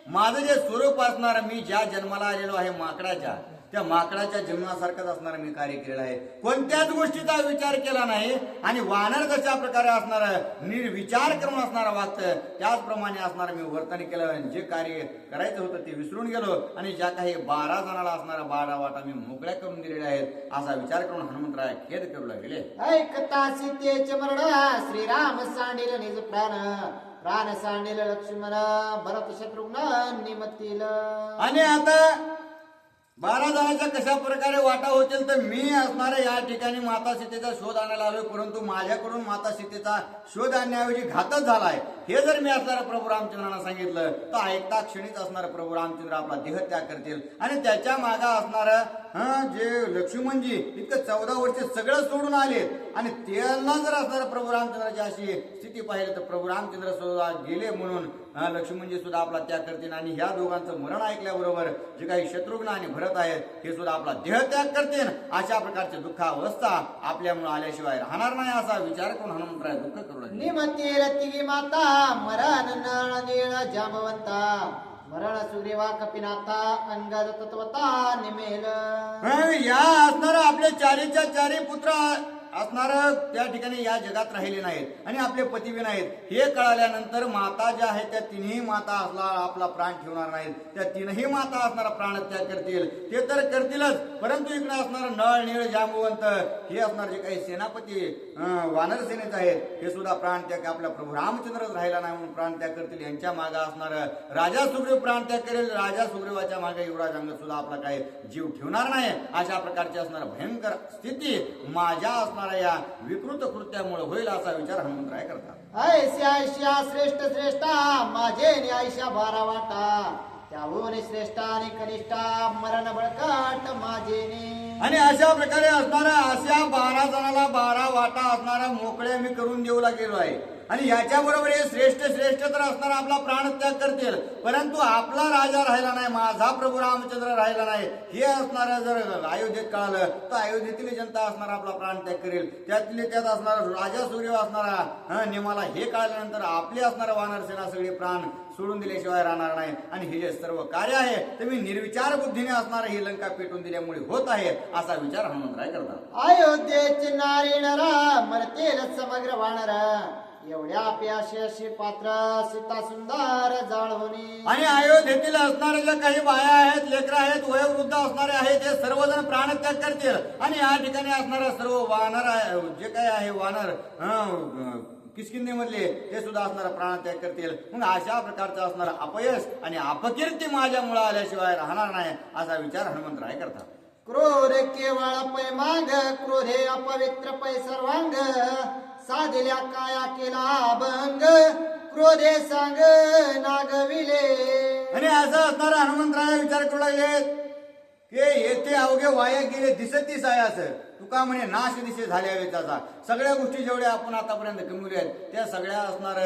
[SPEAKER 1] माझं जे स्वरूप असणार मी ज्या जन्माला आलेलो आहे माकडाच्या त्या माकडाच्या जीवनासारखंच असणार मी कार्य केलेलं आहे. कोणत्याच गोष्टीचा विचार केला नाही आणि वानर जशा प्रकारे असणार निर्विचार करून असणारा वागतं त्याचप्रमाणे असणार मी वर्तन केलं. जे कार्य करायचं होतं ते विसरून गेलो आणि ज्या काही 12 जणाला असणारा 12 वाटा मी मोकळ्या करून दिलेल्या आहेत असा विचार करून हनुमंतराय खेद करू लागले.
[SPEAKER 3] ऐकता सीतेचे मरण श्रीराम सांडिल निज प्राण सांडिल लक्ष्मण भरत शत्रुघ्न निमतील.
[SPEAKER 1] आणि आता 12 जणांच्या कशा प्रकारे वाटा होतील तर मी असणाऱ्या या ठिकाणी माता सीतेचा शोध आणायला आलोय, परंतु माझ्याकडून माता सीतेचा शोध आणण्याऐवजी घातच झालाय. हे जर मी असणाऱ्या प्रभू रामचंद्रांना सांगितलं तर ऐकता क्षणीच असणारा प्रभू रामचंद्र आपला देह त्याग करतील आणि त्याच्या मागा असणारं जे लक्ष्मणजी इतकं 14 वर्ष सगळं सोडून आले आणि त्यांना जर असणारा प्रभू रामचंद्राची अशी स्थिती पाहिली तर प्रभू रामचंद्र सुद्धा गेले म्हणून लक्ष्मणजी सुद्धा आपला त्याग करतील आणि ह्या दोघांचं मरण ऐकल्याबरोबर जे काही शत्रुघ्न आणि भरत आहेत हे सुद्धा आपला देह त्याग करतील. अशा प्रकारची दुःखावस्था आपल्यामुळे आल्याशिवाय राहणार नाही असा विचार करून हनुमंतराय दुःख करू लागले.
[SPEAKER 3] निमतील तिघी माता मरण नळ नीळ जांबवंता मरण सुग्रीवा कपिनाथा अंगद तत्वता निमेल.
[SPEAKER 1] या असणारा आपले चारीच्या चारी पुत्र असणार त्या ठिकाणी या जगात राहिले नाहीत आणि आपले पती बी नाहीत हे कळाल्यानंतर माता ज्या आहेत त्या तिन्ही माता आपला प्राण ठेवणार नाहीत. त्या तीनही माता असणारा प्राणत्याग करतील ते तर करतीलच, परंतु इकडे असणार नळ नीळ जांबुवंत हे असणार जे काही सेनापती वानर सेनेचे आहेत हे सुद्धा प्राणत्याग आपल्या प्रभू रामचंद्रच राहिला नाही म्हणून प्राणत्याग करतील. यांच्या मागे असणार राजा सुग्रीव प्राणत्याग करेल. राजा सुग्रीवाच्या मागे युवराज अंगद सुद्धा आपला काही जीव ठेवणार नाही. अशा प्रकारची असणार भयंकर स्थिती माझ्या या विकृत कृत्यामुळे होईल असा विचार हनुमंतराय करतात.
[SPEAKER 3] ऐश्या ऐश्या श्रेष्ठ श्रेष्ठा माझे न्यायशा 12 वाटा त्याहून श्रेष्ठा आणि कनिष्ठा मरण बळकट माझे.
[SPEAKER 1] आणि अशा प्रकारे असणारा अशा 12 जणाला 12 वाटा असणारा मोकळ्या मी करून देऊ लागलेलो आहे आणि याच्या बरोबर हे श्रेष्ठ श्रेष्ठ तर असणारा आपला प्राणत्याग करतील, परंतु आपला राजा राहिला नाही, माझा प्रभू रामचंद्र राहिला नाही हे असणारा जर अयोध्येत कळालं तर अयोध्येतील जनता असणारा आपला प्राणत्याग करेल. त्यात असणारा राजा सूर्य असणारा निमाला हे कळाल्यानंतर आपले असणारा वानर सेना सगळे प्राण सोडून दिल्याशिवाय राहणार नाही आणि हे जे सर्व कार्य आहे ते मी निर्विचार बुद्धीने असणारा ही लंका पेटून दिल्यामुळे होत आहे असा विचार हनुमंतराय करतात.
[SPEAKER 3] अयोध्येचे नारी नरा मरतेल समग्र वानर एवढ्या प्याशी पात्र सीता सुंदर जाळवणी.
[SPEAKER 1] आणि अयोध्येतील असणारे जे काही बाया आहेत लेकरं आहेत वयोवृद्ध असणारे आहेत हे सर्वजण प्राणत्याग करतील आणि या ठिकाणी असणारा सर्व वानर जे काही आहे वानर किष्किंधेमधले ते सुद्धा असणारा प्राणत्याग करतील. मग अशा प्रकारचं असणारा अपयश आणि अपकीर्ती माझ्यामुळे आल्याशिवाय राहणार नाही असा विचार हनुमंतराय करतात.
[SPEAKER 3] क्रोध केवळ पै माग क्रोधे अपवित्र पै सर्वांग साधिल्या काया केला भंग क्रोधे सांग नागविले.
[SPEAKER 1] आणि असं असणारा हनुमंतराय विचार करू लागले की येथे अवघे वाया गेले दिसतीस आहे असं तुका म्हणे नाश दिशे झाल्या वेचाचा. सगळ्या गोष्टी जेवढ्या आपण आतापर्यंत कमवल्या आहेत त्या सगळ्या असणार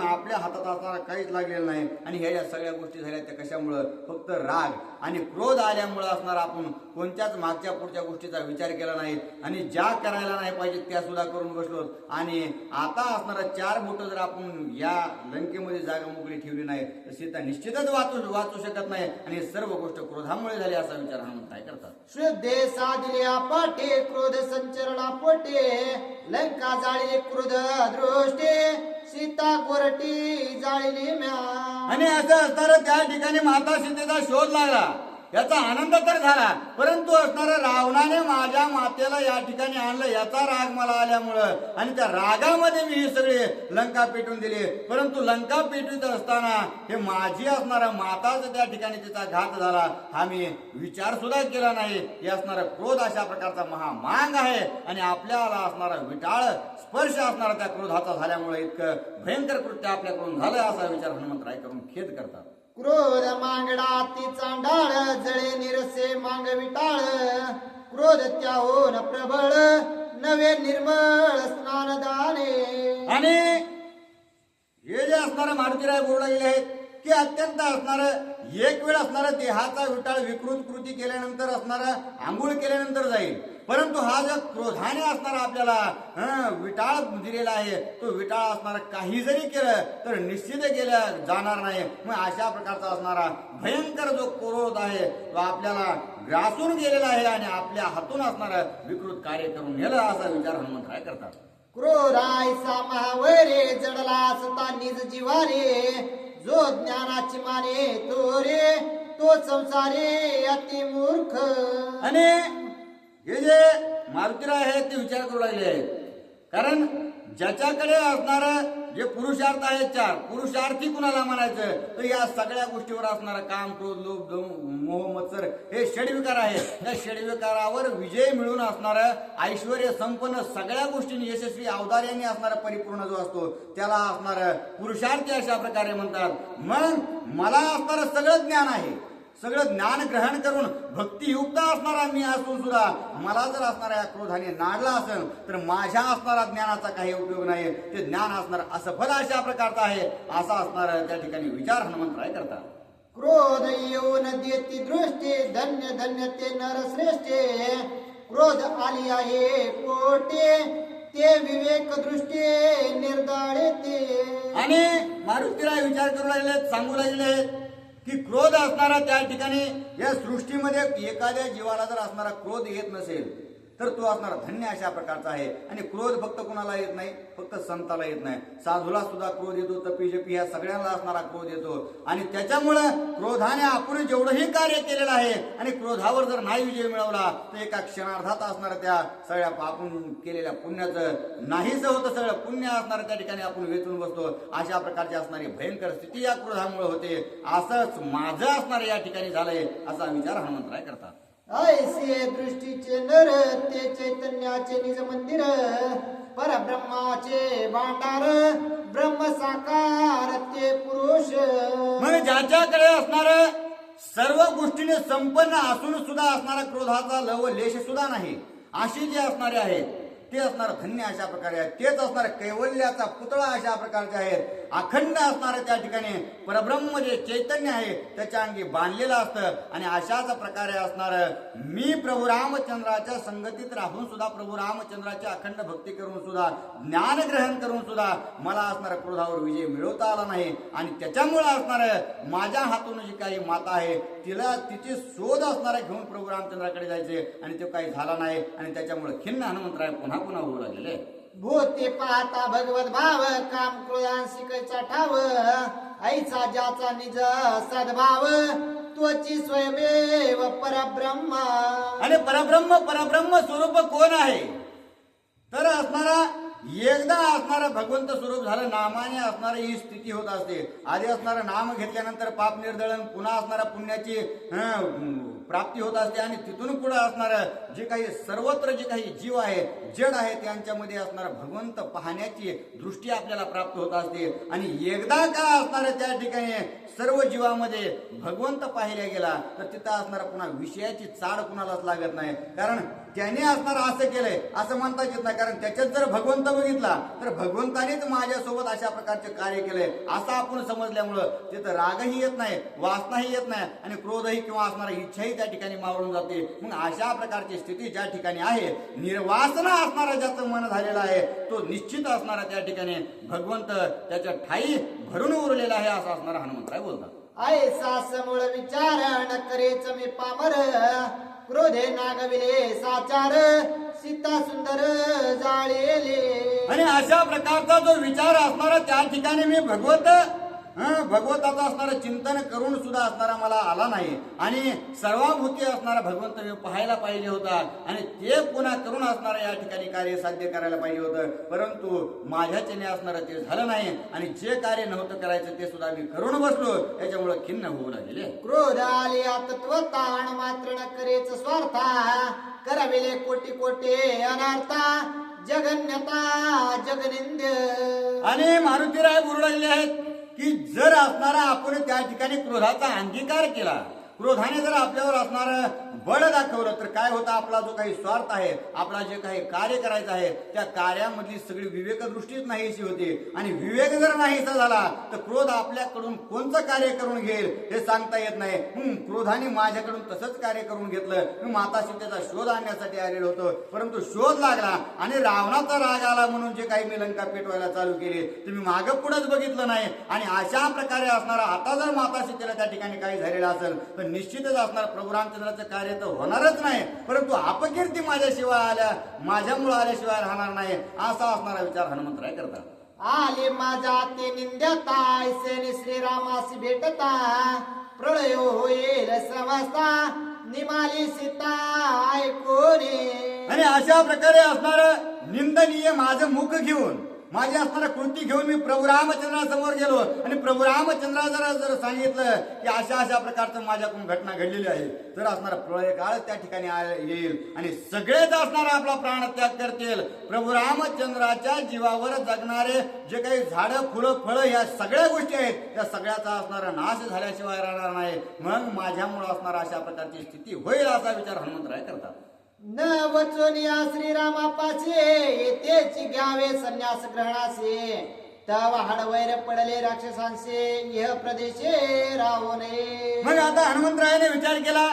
[SPEAKER 1] आपल्या हातात असणार काहीच लागलेलं नाही आणि ह्या सगळ्या गोष्टी झाल्या त्या कशामुळं फक्त राग आणि क्रोध आल्यामुळं असणार आपण कोणत्याच मागच्या पुढच्या गोष्टीचा विचार केला नाही आणि ज्या करायला नाही पाहिजे त्या सुद्धा करून बसलो आणि आता असणारा 4 बोट जर आपण या लंकेमध्ये जागा मोकळी ठेवली नाही तर सीता निश्चितच वाचू शकत नाही आणि सर्व गोष्ट क्रोधामुळे झाली असा विचार हनुमंतराय करतात.
[SPEAKER 3] श्रद्धे साधिल्या पाठे क्रोध संचरणा पोटे लंका जाळी क्रोध दृष्टे सीता गोरटी जाळली म्या.
[SPEAKER 1] आणि असं असणारं त्या ठिकाणी माता सीतेचा शोध लागला याचा आनंद तर झाला, परंतु असणारा रावणाने माझ्या मातेला या ठिकाणी आणलं याचा राग मला आल्यामुळं आणि त्या रागामध्ये मी हे सगळे लंका पेटून दिले. परंतु लंका पेटवीत असताना हे माझी असणारा माताच त्या ठिकाणी तिचा घात झाला हा मी विचार सुद्धा केला नाही. हे असणारा क्रोध अशा प्रकारचा महामांग आहे आणि आपल्याला असणारा विटाळ स्पर्श असणारा त्या क्रोधाचा झाल्यामुळे इतकं भयंकर कृत्य आपल्याकडून झालं असा विचार हनुमंतराय करून खेद करतात.
[SPEAKER 3] क्रोध मांगडा ती चांडाळ जळे निरसे मांग विटाळ क्रोध त्याहून प्रबळ नवे निर्मळ स्नान दाने.
[SPEAKER 1] आणि हे जे असणारे मारुतीराय बोलू लागले आहेत की अत्यंत असणार एक वेळ असणारा देहाचा विटाळ विकृत कृती केल्यानंतर असणारा आंघोळ केल्यानंतर जाईल परंतु हा जो क्रोधाने असणारा आपल्याला विटाळ दिलेला आहे, तो विटाळ असणारा काही जरी केलं तर निश्चित गेल्या जाणार नाही. मग अशा प्रकारचा असणारा भयंकर जो क्रोध आहे तो आपल्याला ग्रासून गेलेला आहे आणि आपल्या हातून असणारा विकृत कार्य करून नेलं, असा विचार हनुमंतराय करतात.
[SPEAKER 3] क्रोधायसा महावरे जडला असता निज जिवारे, जो ज्ञानाची माने तो रे तो संसारे अति मूर्ख.
[SPEAKER 1] आणि हे जे मारुतीराय आहेत ते विचार करू लागले आहेत, कारण ज्याच्याकडे असणार जे पुरुषार्थ आहेत, 4 पुरुषार्थी कुणाला म्हणायचं तर या सगळ्या गोष्टीवर असणारा काम, क्रोध, लोभ, मोह, मत्सर हे षडविकार आहे. त्या षडविकारावर विजय मिळून असणारा ऐश्वर्य संपन्न सगळ्या गोष्टींनी यशस्वी अवतार्याने असणारा परिपूर्ण जो असतो त्याला असणारा पुरुषार्थी अशा प्रकारे म्हणतात. मग मला असणारं सगळं ज्ञान आहे, सगळं ज्ञान ग्रहण करून भक्तियुक्त असणारा मी असून सुद्धा मला जर असणारा या क्रोधाने नाडला असेल तर माझ्या असणारा ज्ञानाचा काही उपयोग नाही, ते ज्ञान असणार असफल अशा प्रकारचा आहे, असा असणारा त्या ठिकाणी विचार हनुमंतराय करतात.
[SPEAKER 3] क्रोध येऊन देती दृष्टी, धन्य धन्य ते नर श्रेष्ठे. क्रोध आली आहे पोटे, ते विवेक दृष्टी निर्दळे ते.
[SPEAKER 1] आणि मारुतीराय विचार करू लागले, सांगू लागले की क्रोध असणारा त्या ठिकाणी या सृष्टीमध्ये एखाद्या जीवाला जर असणारा क्रोध येत नसेल तर तो असणारा धन्य अशा प्रकारचा आहे. आणि क्रोध फक्त कुणाला येत नाही, फक्त संताला येत नाही, साधूला सुद्धा क्रोध येतो, तपी जपी ह्या सगळ्यांना असणारा क्रोध येतो. आणि त्याच्यामुळं क्रोधाने आपण जेवढंही कार्य केलेलं आहे आणि क्रोधावर जर नाही विजय मिळवला तर एका क्षणार्धात असणारा त्या सगळ्या आपण केलेल्या पुण्याचं नाहीच होतं, सगळं पुण्य असणारं त्या ठिकाणी आपण वेचून बसतो. अशा प्रकारची असणारी भयंकर स्थिती या क्रोधामुळे होते. असंच माझं असणारं या ठिकाणी झालंय, असा विचार हनुमंतराय करतात.
[SPEAKER 3] ऐसे दृष्टीचे नर, ते चैतन्याचे निज मंदिर, परब्रह्माचे भांडार, ब्रह्म साकार ते पुरुष.
[SPEAKER 1] म्हणजे ज्याच्याकडे असणार सर्व गोष्टीने संपन्न असून सुद्धा असणारा क्रोधाचा लव लेश सुद्धा नाही, अशी जे असणारे आहेत ते असणार धन्य अशा प्रकारे आहेत. तेच असणार कैवल्याचा पुतळा अशा प्रकारचे आहेत. अखंड असणारे त्या ठिकाणी परब्रह्म जे चैतन्य आहे त्याच्या अंगी बांधलेलं असतं. आणि अशाच प्रकारे असणार मी प्रभू रामचंद्राच्या संगतीत राहून सुद्धा, प्रभू रामचंद्राची अखंड भक्ती करून सुद्धा, ज्ञान ग्रहण करून सुद्धा मला असणाऱ्या क्रोधावर विजय मिळवता आला नाही. आणि त्याच्यामुळे असणार माझ्या हातून जी काही माता आहे तिला तिची शोध असणारा घेऊन प्रभू रामचंद्राकडे जायचे आणि तो काही झाला नाही. आणि त्याच्यामुळे खिन्न हनुमंतराय पुन्हा पुन्हा होऊ लागलेले.
[SPEAKER 3] भूते पाहता भगवत भाव, काम क्रोधांशी कैचा ठाव. ऐसा ज्याचा निज सद्भाव, त्वची स्वयमेव परब्रह्म.
[SPEAKER 1] आणि परब्रह्म स्वरूप कोण आहे तर असणारा एकदा असणारा भगवंत स्वरूप झालं, नामाने असणारी ही स्थिती होत असते. आधी असणारं नाम घेतल्यानंतर पाप निर्दळन, पुन्हा असणारा पुण्याची प्राप्ती होत असते. आणि तिथून पुढे असणार जे काही सर्वत्र जे काही जीव आहे, जड आहे, त्यांच्यामध्ये असणारा भगवंत पाहण्याची दृष्टी आपल्याला प्राप्त होत असते. आणि एकदा का असणार त्या ठिकाणी सर्व जीवामध्ये भगवंत पाहिला गेला तर तिथं असणारा पुन्हा विषयाची चाड कुणालाच लागत नाही. कारण त्याने असणार असं केलंय असं म्हणता येत नाही, कारण त्याच्यात जर भगवंत बघितला तर भगवंतानेच माझ्यासोबत अशा प्रकारचे कार्य केलंय असं आपण समजल्यामुळं तिथं रागही येत नाही, वासनाही येत नाही आणि क्रोधही किंवा असणारी इच्छाही त्या ठिकाणी मावळून जाते. मग अशा प्रकारची स्थिती ज्या ठिकाणी आहे, निर्वासना असणारा ज्याचं मन झालेला आहे तो निश्चित असणारा त्या ठिकाणी भगवंत त्याच्या ठाई भरून उरलेला आहे, असं असणारा हनुमंतराय बोलतात.
[SPEAKER 3] ऐसा समूळ विचार न करेच मी पामर, क्रोधे नागविले साचार, सीता सुंदर जाळेले.
[SPEAKER 1] आणि अशा प्रकारचा जो विचार असणारा त्या ठिकाणी मी भगवंताचं असणारं चिंतन करून सुद्धा असणारा मला आला नाही. आणि सर्वाभूती असणारा भगवंत मी पाहायला पाहिजे होता आणि ते पुन्हा करून असणारा या ठिकाणी कार्य साध्य करायला पाहिजे होतं, परंतु माझ्याच्याने असणारं ते झालं नाही. आणि जे कार्य नव्हतं करायचं ते सुद्धा मी करून बसलो, त्याच्यामुळे खिन्न होऊ लागले.
[SPEAKER 3] क्रोध आली तत्व ताण, मात्र न करेच स्वार्था, करविले कोटी कोटी अनर्था, जगन्यता जगनिंद्य.
[SPEAKER 1] आणि मारुतीराय बोलू लागले आहेत की जर असणारा आपण त्या ठिकाणी क्रोधाचा अंगीकार केला, क्रोधाने जर आपल्यावर असणार बळ दाखवलं तर काय होतं, आपला जो काही स्वार्थ आहे, आपला जे काही कार्य करायचं आहे त्या कार्यामधली सगळी विवेकदृष्टीच नाहीशी होती. आणि विवेक जर नाहीसा झाला तर क्रोध आपल्याकडून कोणतं कार्य करून घेईल हे सांगता येत नाही. क्रोधाने माझ्याकडून तसंच कार्य करून घेतलं. मी माता सीतेचा शोध आणण्यासाठी आलेलो होतो, परंतु शोध लागला आणि रावणाचा राग आला म्हणून जे काही मी लंका पेटवायला चालू केली ते मी मागं पुढंच बघितलं नाही. आणि अशा प्रकारे असणारा आता जर माता सीतेला त्या ठिकाणी काही झालेलं असेल तर निश्चितच असणार प्रभू रामचंद्राचं कार्य तर होणारच नाही, परंतु अपकीर्ती माझ्याशिवाय आल्या, माझ्यामुळे आल्याशिवाय राहणार नाही असा असणारा विचार हनुमंतराय करतात.
[SPEAKER 3] आले माझा ते निंद्यता ऐसे श्रीरामासी भेटता प्रळय होईल समजता निमाली सीता ऐकोने.
[SPEAKER 1] आणि अशा प्रकारे असणार निंदनीय माझं मुख घेऊन, माझी असणारा कृती घेऊन मी प्रभू रामचंद्रासमोर गेलो आणि प्रभू रामचंद्रा जर सांगितलं की अशा अशा प्रकारचं माझ्याकडून घटना घडलेली आहे तर असणारा प्रळय काळ त्या ठिकाणी येईल आणि सगळेच असणारा आपला प्राणत्याग करतील. प्रभू रामचंद्राच्या जीवावर जगणारे जे काही झाडं फुलं फळं या सगळ्या गोष्टी आहेत त्या सगळ्याचा असणारा नाश झाल्याशिवाय राहणार नाही. मग माझ्यामुळे असणारा अशा प्रकारची स्थिती होईल असा विचार हनुमंतराय करतात.
[SPEAKER 3] न वचोनिया श्रीरामापाचे येतेची घ्यावे संन्यास ग्रहणासे तव हाडवैर पडले राक्षसांचे यह प्रदेशे राहू नये.
[SPEAKER 1] मग आता हनुमंतरायाने विचार केला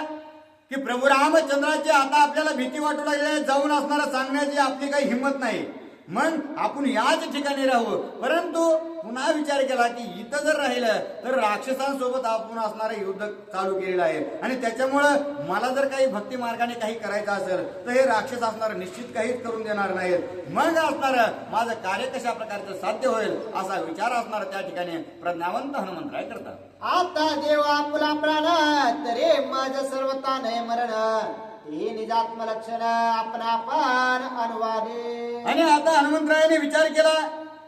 [SPEAKER 1] की प्रभू रामचंद्राची आता आपल्याला भीती वाटू लागली, जाऊन असणारा सांगण्याची आपली काही हिंमत नाही, मग आपण याच ठिकाणी राहू. परंतु पुन्हा विचार केला की इथं जर राहिलं तर राक्षसांसोबत आपण असणारं युद्ध चालू केलेलं आहे आणि त्याच्यामुळं मला जर काही भक्ती मार्गाने काही करायचं असेल तर हे राक्षस असणार निश्चित काहीच करून देणार नाहीत. मग असणार माझं कार्य कशा प्रकारचं साध्य होईल असा विचार असणार त्या ठिकाणी प्रज्ञावंत हनुमंतराय करतात.
[SPEAKER 3] आता देवा आपला प्राण तरे माझ सर्वता नय मरण हे निजात्म लक्षण आपण अनुवादे.
[SPEAKER 1] आणि आता हनुमंतरायाने विचार केला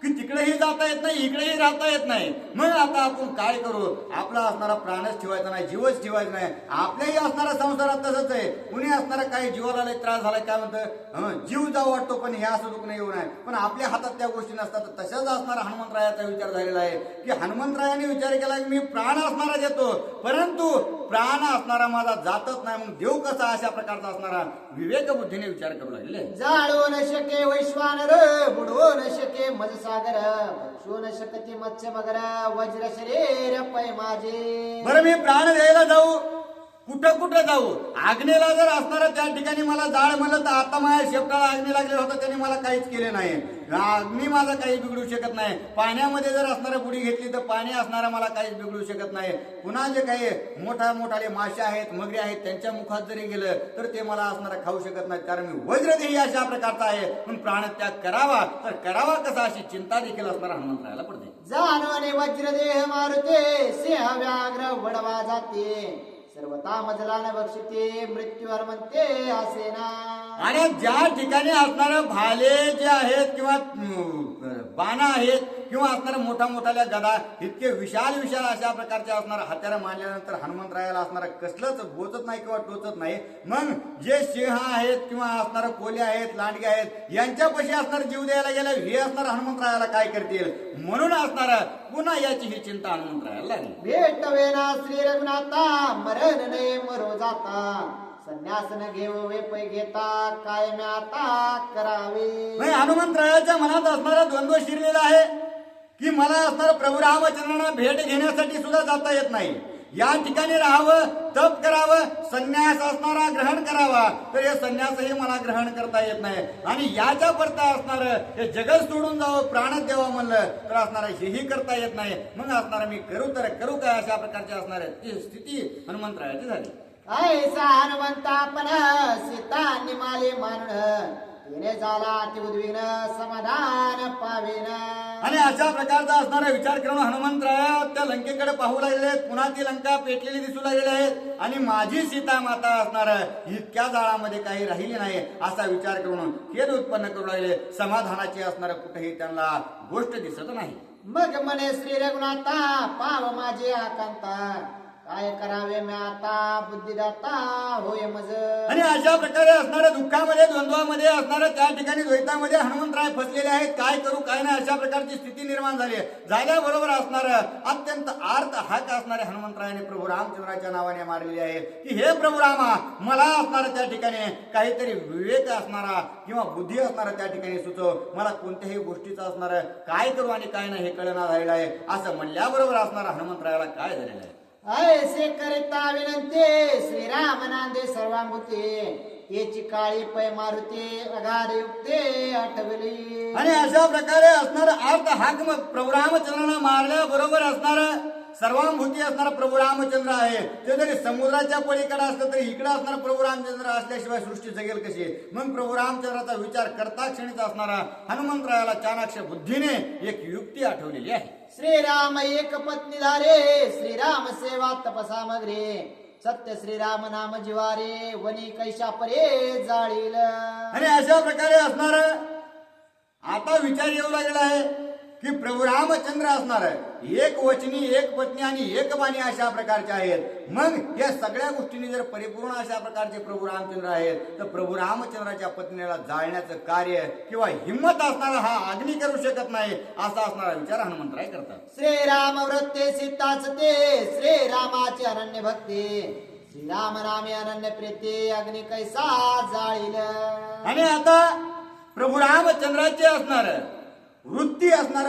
[SPEAKER 1] की तिकडेही जाता येत नाही, इकडेही राहता येत नाही. मग आता आपण काय करू, आपला असणारा प्राणच ठेवायचा नाही, जीवच ठेवायचा नाही. आपल्याही असणारा संसारात तसंच आहे. कुणी असणारा काही जीवाला लय त्रास झाला काय म्हणतं, जीव जाऊ वाटतो पण हे असं दुःख नाही येऊ नये, पण आपल्या हातात त्या गोष्टी नसतात. तशाच असणारा हनुमंतरायाचा विचार झालेला आहे की हनुमंतरायाने विचार केला की मी प्राण असणारा देतो परंतु प्राण असणारा माझा जातच नाही, मग देव कसा, अशा प्रकारचा असणारा विवेक बुद्धीने विचार करू लागले.
[SPEAKER 3] जाळो न शके वैश्वानर बुडवो न शके मजसागर भक्षो न शकती मत्स्य मगर वज्र शरीर पै माझे.
[SPEAKER 1] बरं मी प्राण द्यायला जाऊ, कुठं कुठं जाऊ, आग्नेला जर असणारा त्या ठिकाणी मला जाळ म्हणलं तर आता माझ्या शेपटाला अग्नी लागले होता, त्याने मला काहीच केले नाही, अग्नी माझा काही बिघडू शकत नाही. पाण्यामध्ये जर असणारा बुडी घेतली तर पाणी असणारा मला काहीच बिघडू शकत नाही. पुन्हा जे काही मोठाले मासे आहेत, मगरी आहेत, त्यांच्या मुखात जरी गेलं तर ते मला असणारा खाऊ शकत नाहीत, कारण मी वज्रदेही अशा प्रकारचा आहे. पण प्राणत्याग करावा तर करावा कसा अशी चिंता देखील असणारा हनुमंतरायाला पडते.
[SPEAKER 3] जाणवणे वज्रदेह मारुते सिंह व्याघ्र वडवा जाते सर्वता मजला न बक्षते मृत्यूवर म्हणते असेना.
[SPEAKER 1] आणि ज्या ठिकाणी असणारे भाले जे आहेत किंवा बाणा आहेत किंवा असणाऱ्या मोठ्या गदा इतके विशाल अशा प्रकारचे असणारे हत्यारं मानल्यानंतर हनुमंतरायाला असणारं कसलंच बोचत नाही किंवा टोचत नाही. मग जे सिंह आहेत किंवा असणारे कोले आहेत, लांडगे आहेत, यांच्यापाशी असणार जीव द्यायला गेला हे असणार हनुमंतरायाला काय करतील, म्हणून असणार पुन्हा याची ही चिंता हनुमंतरायाला लागली.
[SPEAKER 3] भेटवेना श्री रघुनाथा मरण नये मरो जाता संन्यास न घेऊ वे पै घेता काय मी आता करावे.
[SPEAKER 1] हनुमंतरायाच्या मनात असणारा द्वंद्व शिरलेला आहे की मला असणार प्रभू रामचंद्रांना भेट घेण्यासाठी सुद्धा जाता येत नाही, या ठिकाणी राहावं, तप करावं, संन्यास असणारा ग्रहण करावा, तर हे संन्यासही मला ग्रहण करता येत नाही. आणि याच्या परता असणार हे जगत सोडून जावं, प्राण द्यावं म्हणलं तर असणार हेही करता येत नाही. मग असणार मी करू तर करू काय, अशा प्रकारची असणार ती स्थिती हनुमंतरायाची झाली.
[SPEAKER 3] ऐसा हनुमंता पण सीता निमाले मानून तिने झाला अति उद्विग्न समाधान पावेन.
[SPEAKER 1] आणि अशा प्रकारचा असणारा विचार करून हनुमंतराया त्या लंकेकडे पाहू लागलेले आहेत. पुन्हा ती लंका पेटलेली दिसू लागलेली आहेत आणि माझी सीता माता असणार इतक्या जाळामध्ये काही राहिली नाही असा विचार करून खेद उत्पन्न करू लागले. समाधानाची असणार कुठेही त्यांना गोष्ट दिसत नाही.
[SPEAKER 3] मग म्हणे श्री रघुनाथा पाव माझे आकांता काय करावे मी आता बुद्धिदाता होय मज.
[SPEAKER 1] आणि अशा प्रकारे असणाऱ्या दुःखामध्ये द्वंद्वामध्ये असणाऱ्या त्या ठिकाणी द्वैतामध्ये हनुमंतराय फसलेले आहेत. काय करू काय नाही अशा प्रकारची स्थिती निर्माण झाली आहे. झाल्याबरोबर असणार अत्यंत आर्त हाक असणारे हनुमंतरायाने प्रभू रामचंद्राच्या नावाने मारलेले आहे की हे प्रभू रामा, मला असणारा त्या ठिकाणी काहीतरी विवेक असणारा किंवा बुद्धी असणारा त्या ठिकाणी सुचव. मला कोणत्याही गोष्टीचं असणार काय करू आणि काय नाही हे कळना झालेलं आहे. असं म्हणल्याबरोबर असणारा हनुमंतरायाला काय झालेलं आहे.
[SPEAKER 3] ऐसे करिता विनंती श्रीराम नांदे सर्वांभूते याची काळी पै मारुती अगाध युक्ते आठवली.
[SPEAKER 1] आणि अशा प्रकारे असणार अर्थ हाक प्रभू रामचंद्रांना मारल्याबरोबर असणार सर्वांभूती असणारा प्रभू रामचंद्र आहे. ते जरी समुद्राच्या पलीकडे असलं तरी इकडे असणारा प्रभू रामचंद्र असल्याशिवाय सृष्टी जगेल कशी. मग प्रभू रामचंद्राचा विचार करता क्षणीच असणारा हनुमंतरायाला चाणाक्ष बुद्धीने एक युक्ती आठवलेली आहे.
[SPEAKER 3] श्रीराम एक पत्नी धारे श्रीराम सेवा तपसामग्रे सत्य श्रीराम नाम जिवारे वनी कैशा परे जाळील.
[SPEAKER 1] आणि अशा प्रकारे असणार आता विचार येऊ लागलेला आहे की प्रभू रामचंद्र असणार एक वचनी एक पत्नी आणि एक बाणी अशा प्रकारचे आहेत. मग या सगळ्या गोष्टींनी जर परिपूर्ण अशा प्रकारचे प्रभू रामचंद्र आहेत तर प्रभू रामचंद्राच्या पत्नीला जाळण्याचं कार्य किंवा हिंमत असणारा हा अग्नी करू शकत नाही असा असणारा विचार हनुमंतराय करतात.
[SPEAKER 3] श्रीराम वृत्ते सीताच ते श्रीरामाचे अनन्य भक्ती श्रीराम नामे अनन्य प्रीती अग्नि कैसा जाळील.
[SPEAKER 1] आणि आता प्रभू रामचंद्राचे असणार वृत्ती असणार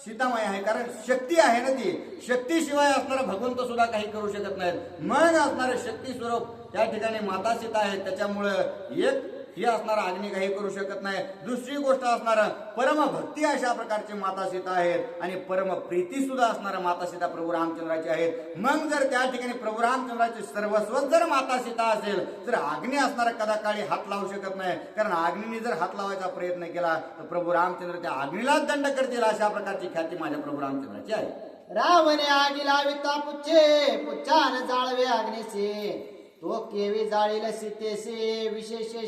[SPEAKER 1] सीतामाई आहे. कारण शक्ती आहे ना, ती शक्तीशिवाय असणारा भगवंत सुद्धा काही करू शकत नाहीत. मग असणारे शक्ती स्वरूप त्या ठिकाणी माता सीता आहे. त्याच्यामुळं एक ही असणारा अग्नी काही करू शकत नाही. दुसरी गोष्ट असणार परम भक्ती अशा प्रकारची माता सीता आहेत आणि परम प्रीती सुद्धा असणारा माता सीता प्रभू रामचंद्राची आहेत. मग जर त्या ठिकाणी प्रभू रामचंद्राचे सर्वस्व जर माता सीता असेल तर अग्नी असणारा कदाकाळी हात लावू शकत नाही. कारण अग्नीने जर हात लावायचा प्रयत्न केला तर प्रभू रामचंद्र त्या अग्नीलाच दंड करतील अशा प्रकारची ख्याती माझ्या प्रभू रामचंद्राची आहे.
[SPEAKER 3] रावणे आगी लाविता पुच्छे पुच्छान जाळवे अग्निसे तो केवी जाळील सीतेसे विशेषे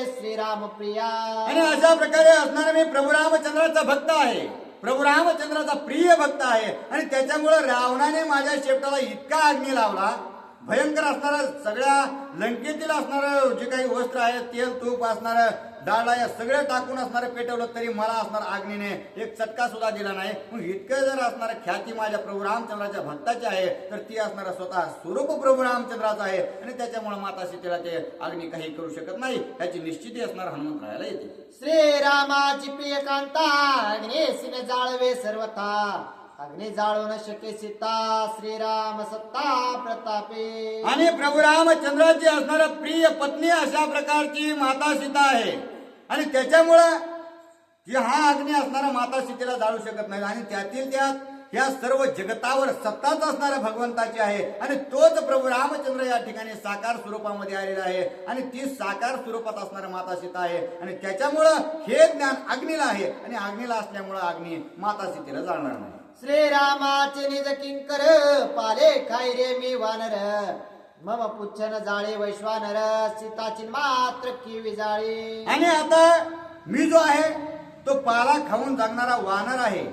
[SPEAKER 3] श्रीराम प्रिया.
[SPEAKER 1] आणि अशा प्रकारे असणारा मी प्रभू रामचंद्राचा भक्त आहे, प्रभू रामचंद्राचा प्रिय भक्त आहे. आणि त्याच्यामुळे रावणाने माझ्या शेपटाला इतका अग्नी लावला, भयंकर असणारा सगळ्या लंकेतील असणारं जे काही वस्त्र आहे, तेल तूप असणार डाळा या सगळं टाकून असणारं पेटवलं तरी मला असणार अग्नीने एक चटका सुद्धा दिला नाही. मग इतकं जर असणार ख्याती माझ्या प्रभू रामचंद्राच्या भक्ताची आहे तर ती असणारा स्वतः स्वरूप प्रभू रामचंद्राचा आहे. आणि त्याच्यामुळे माता सीतेला ते अग्नी काही करू शकत नाही याची निश्चिती असणार हनुमंतरायाला येते.
[SPEAKER 3] श्रीरामाची प्रिय कांता अग्नेसिने जाळवे सर्वथा अग्नी जाळून शके सीता श्रीराम सत्ता प्रतापे.
[SPEAKER 1] आणि प्रभू रामचंद्राची असणारा प्रिय पत्नी अशा प्रकारची माता सीता आहे. आणि त्याच्यामुळं की हा अग्नी असणारा माता सीतेला जाळू शकत नाही. आणि त्यातील त्यात या सर्व जगतावर सत्ताच असणाऱ्या भगवंताची आहे. आणि तोच प्रभू रामचंद्र या ठिकाणी साकार स्वरूपामध्ये आलेला आहे. आणि ती साकार स्वरूपात असणाऱ्या माता सीता आहे. आणि त्याच्यामुळं हे ज्ञान अग्नीला आहे. आणि अग्नीला असल्यामुळं अग्नी माता सीतेला जाळणार नाही.
[SPEAKER 3] श्रीरामाचे निज किंकर पाले खाई रे मी वानर मम पुच्छन जाळे वैश्वानर सीताची मात्र की विजाळी.
[SPEAKER 1] आणि आता मी जो आहे तो पाला खाऊन जगणारा वानर आहे.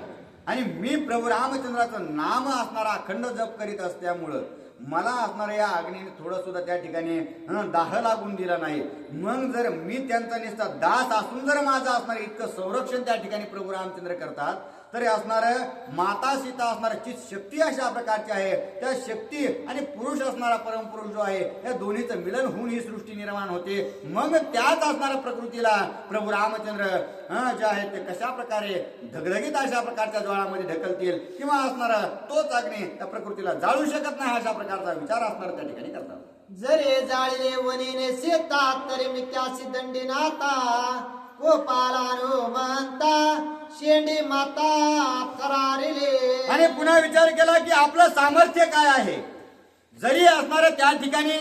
[SPEAKER 1] आणि मी प्रभू रामचंद्राचं नाम असणारा अखंड जप करीत असल्यामुळं मला असणाऱ्या या अग्नीने थोडं सुद्धा त्या ठिकाणी दाह लागून दिला नाही. मग जर मी त्यांचा निस्ता दास असून जर माझं असणार इतकं संरक्षण त्या ठिकाणी प्रभू रामचंद्र करतात तरी असणार माता सीता असणार चित शक्ती अशा प्रकारची आहे. त्या शक्ती आणि पुरुष असणारा परमपुरुष जो आहे या दोन्हीचं मिलन होऊन ही सृष्टी निर्माण होते. मग त्याच असणाऱ्या प्रकृतीला प्रभू रामचंद्र जे आहे ते कशा प्रकारे धगधगीत अशा प्रकारच्या ज्वाळामध्ये ढकलतील किंवा असणारा तोच अग्नी त्या प्रकृतीला जाळू शकत नाही अशा प्रकारचा विचार असणार त्या ठिकाणी करतात.
[SPEAKER 3] जरे जाळले वनीने सीता तरी मी त्यासी दंडी नाता गोपालानो म्हणता शेंडी माता थरारिले.
[SPEAKER 1] आणि पुन्हा विचार केला की आपलं सामर्थ्य काय आहे. जरी असणाऱ्या त्या ठिकाणी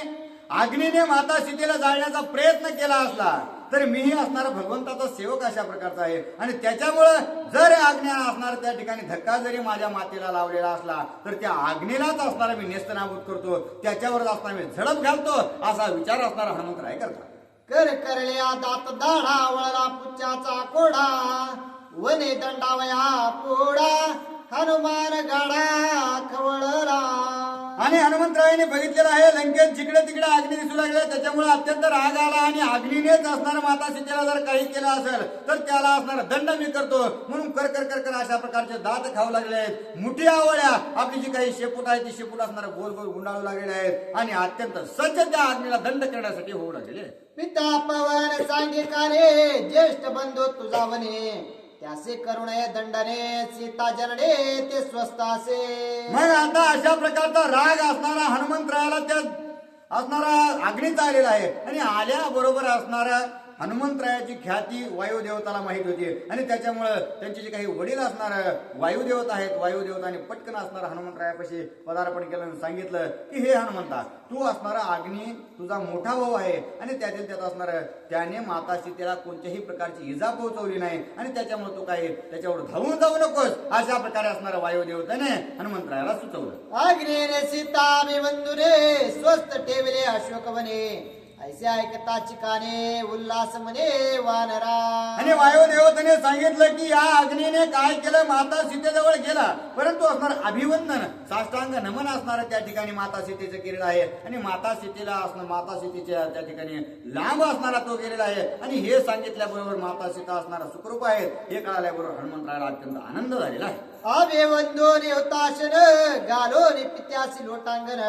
[SPEAKER 1] अग्नीने माता सीतेला जाळण्याचा प्रयत्न केला असला तर मीही असणारा भगवंताचा सेवक अशा प्रकारचा आहे. आणि त्याच्यामुळं जर आज्ञा असणार त्या ठिकाणी धक्का जरी माझ्या मातेला लावलेला असला तर त्या आज्ञेलाच असणारा मी नेस्तनाबूत करतो, त्याच्यावरच असणारा मी झडप घालतो असा विचार असणारा हनुमंतराय करतात.
[SPEAKER 3] कर करल्या दात दाढा वळला पुच्छाचा कोडा वने दंडावया पोडा हनुमान गाडा खवळला.
[SPEAKER 1] आणि हनुमंतरायाने बघितलेलं आहे लंकेत जिकडे तिकडे अग्नी दिसू लागले, त्याच्यामुळे अत्यंत राग आला आणि अग्नीनेच असणार माता सीतेला जर काही केलं असेल तर त्याला असणार दंड मी करतो म्हणून कर कर कर कर अशा प्रकारचे दात खाऊ लागले आहेत. मुठी आवळ्या आपली जी काही शेपूट आहे ती शेपूट असणार गोल गोल गुंडाळू लागलेले आहेत आणि अत्यंत सज्ज त्या अग्नीला दंड करण्यासाठी होऊ लागले.
[SPEAKER 3] पिता पवन सांगे कारे ज्येष्ठ बंधू तुझा वने त्यासे करुणे दंडाने सीता जनडे ते स्वस्त असे.
[SPEAKER 1] मग आता अशा प्रकारचा राग असणारा हनुमंतरायाला त्या असणारा अग्नीत आलेला आहे आणि आल्याबरोबर असणारा हनुमंतरायाची ख्याती वायुदेवताला माहित होती आणि त्याच्यामुळे त्यांचे जे काही वडील असणार वायुदेवता आहेत, वायुदेवताने पटकन असणार हनुमंतरायापाशी पदार्पण केलं आणि सांगितलं की हे हनुमंता, तू असणारा अग्नी तुझा मोठा भाऊ आहे आणि त्यातील त्यात असणार त्याने माता सीतेला कोणत्याही प्रकारची इजा पोहोचवली नाही आणि त्याच्यामुळे तू काही त्याच्यावर धावून जाऊ नकोस अशा प्रकारे असणारा वायुदेवताने हनुमंतरायाला सुचवलं.
[SPEAKER 3] अग्नीने सीता मी बंधुने स्वस्त ठेवले अशोकवने ऐसे ऐकता चिकाने उल्हास म्हणे वानरा.
[SPEAKER 1] आणि वायुदेवताने सांगितलं की या अग्नीने काय केलं, माता सीतेजवळ गेला परंतु असणार अभिवंदन साष्टांग नमन असणार त्या ठिकाणी माता सीतेचं केलेलं आहे आणि माता सीतेला असणार माता सीतेच्या त्या ठिकाणी लांब असणारा तो गेलेला आहे आणि हे सांगितल्याबरोबर माता सीता असणारा सुखरूप आहेत हे कळाल्याबरोबर हनुमंतरायाला अत्यंत आनंद झालेला आहे.
[SPEAKER 3] अभिवंदोनी होताशन गालोनी पित्यासी लोटांगण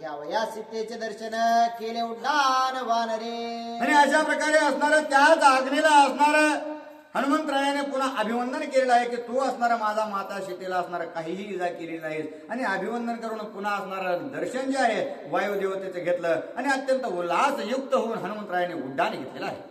[SPEAKER 3] या सीतेचे दर्शन केले उड्डाण वानरे.
[SPEAKER 1] आणि अशा प्रकारे असणार त्याच अग्नीला असणार हनुमंतरायाने पुन्हा अभिवंदन केलेलं आहे की तू असणारा माझा माता सीतेला असणार काहीही इजा केली नाहीस आणि अभिवंदन करून पुन्हा असणार दर्शन जे आहे वायुदेवतेचं घेतलं आणि अत्यंत उल्हासयुक्त होऊन हनुमंतरायाने उड्डाण घेतलेलं आहे.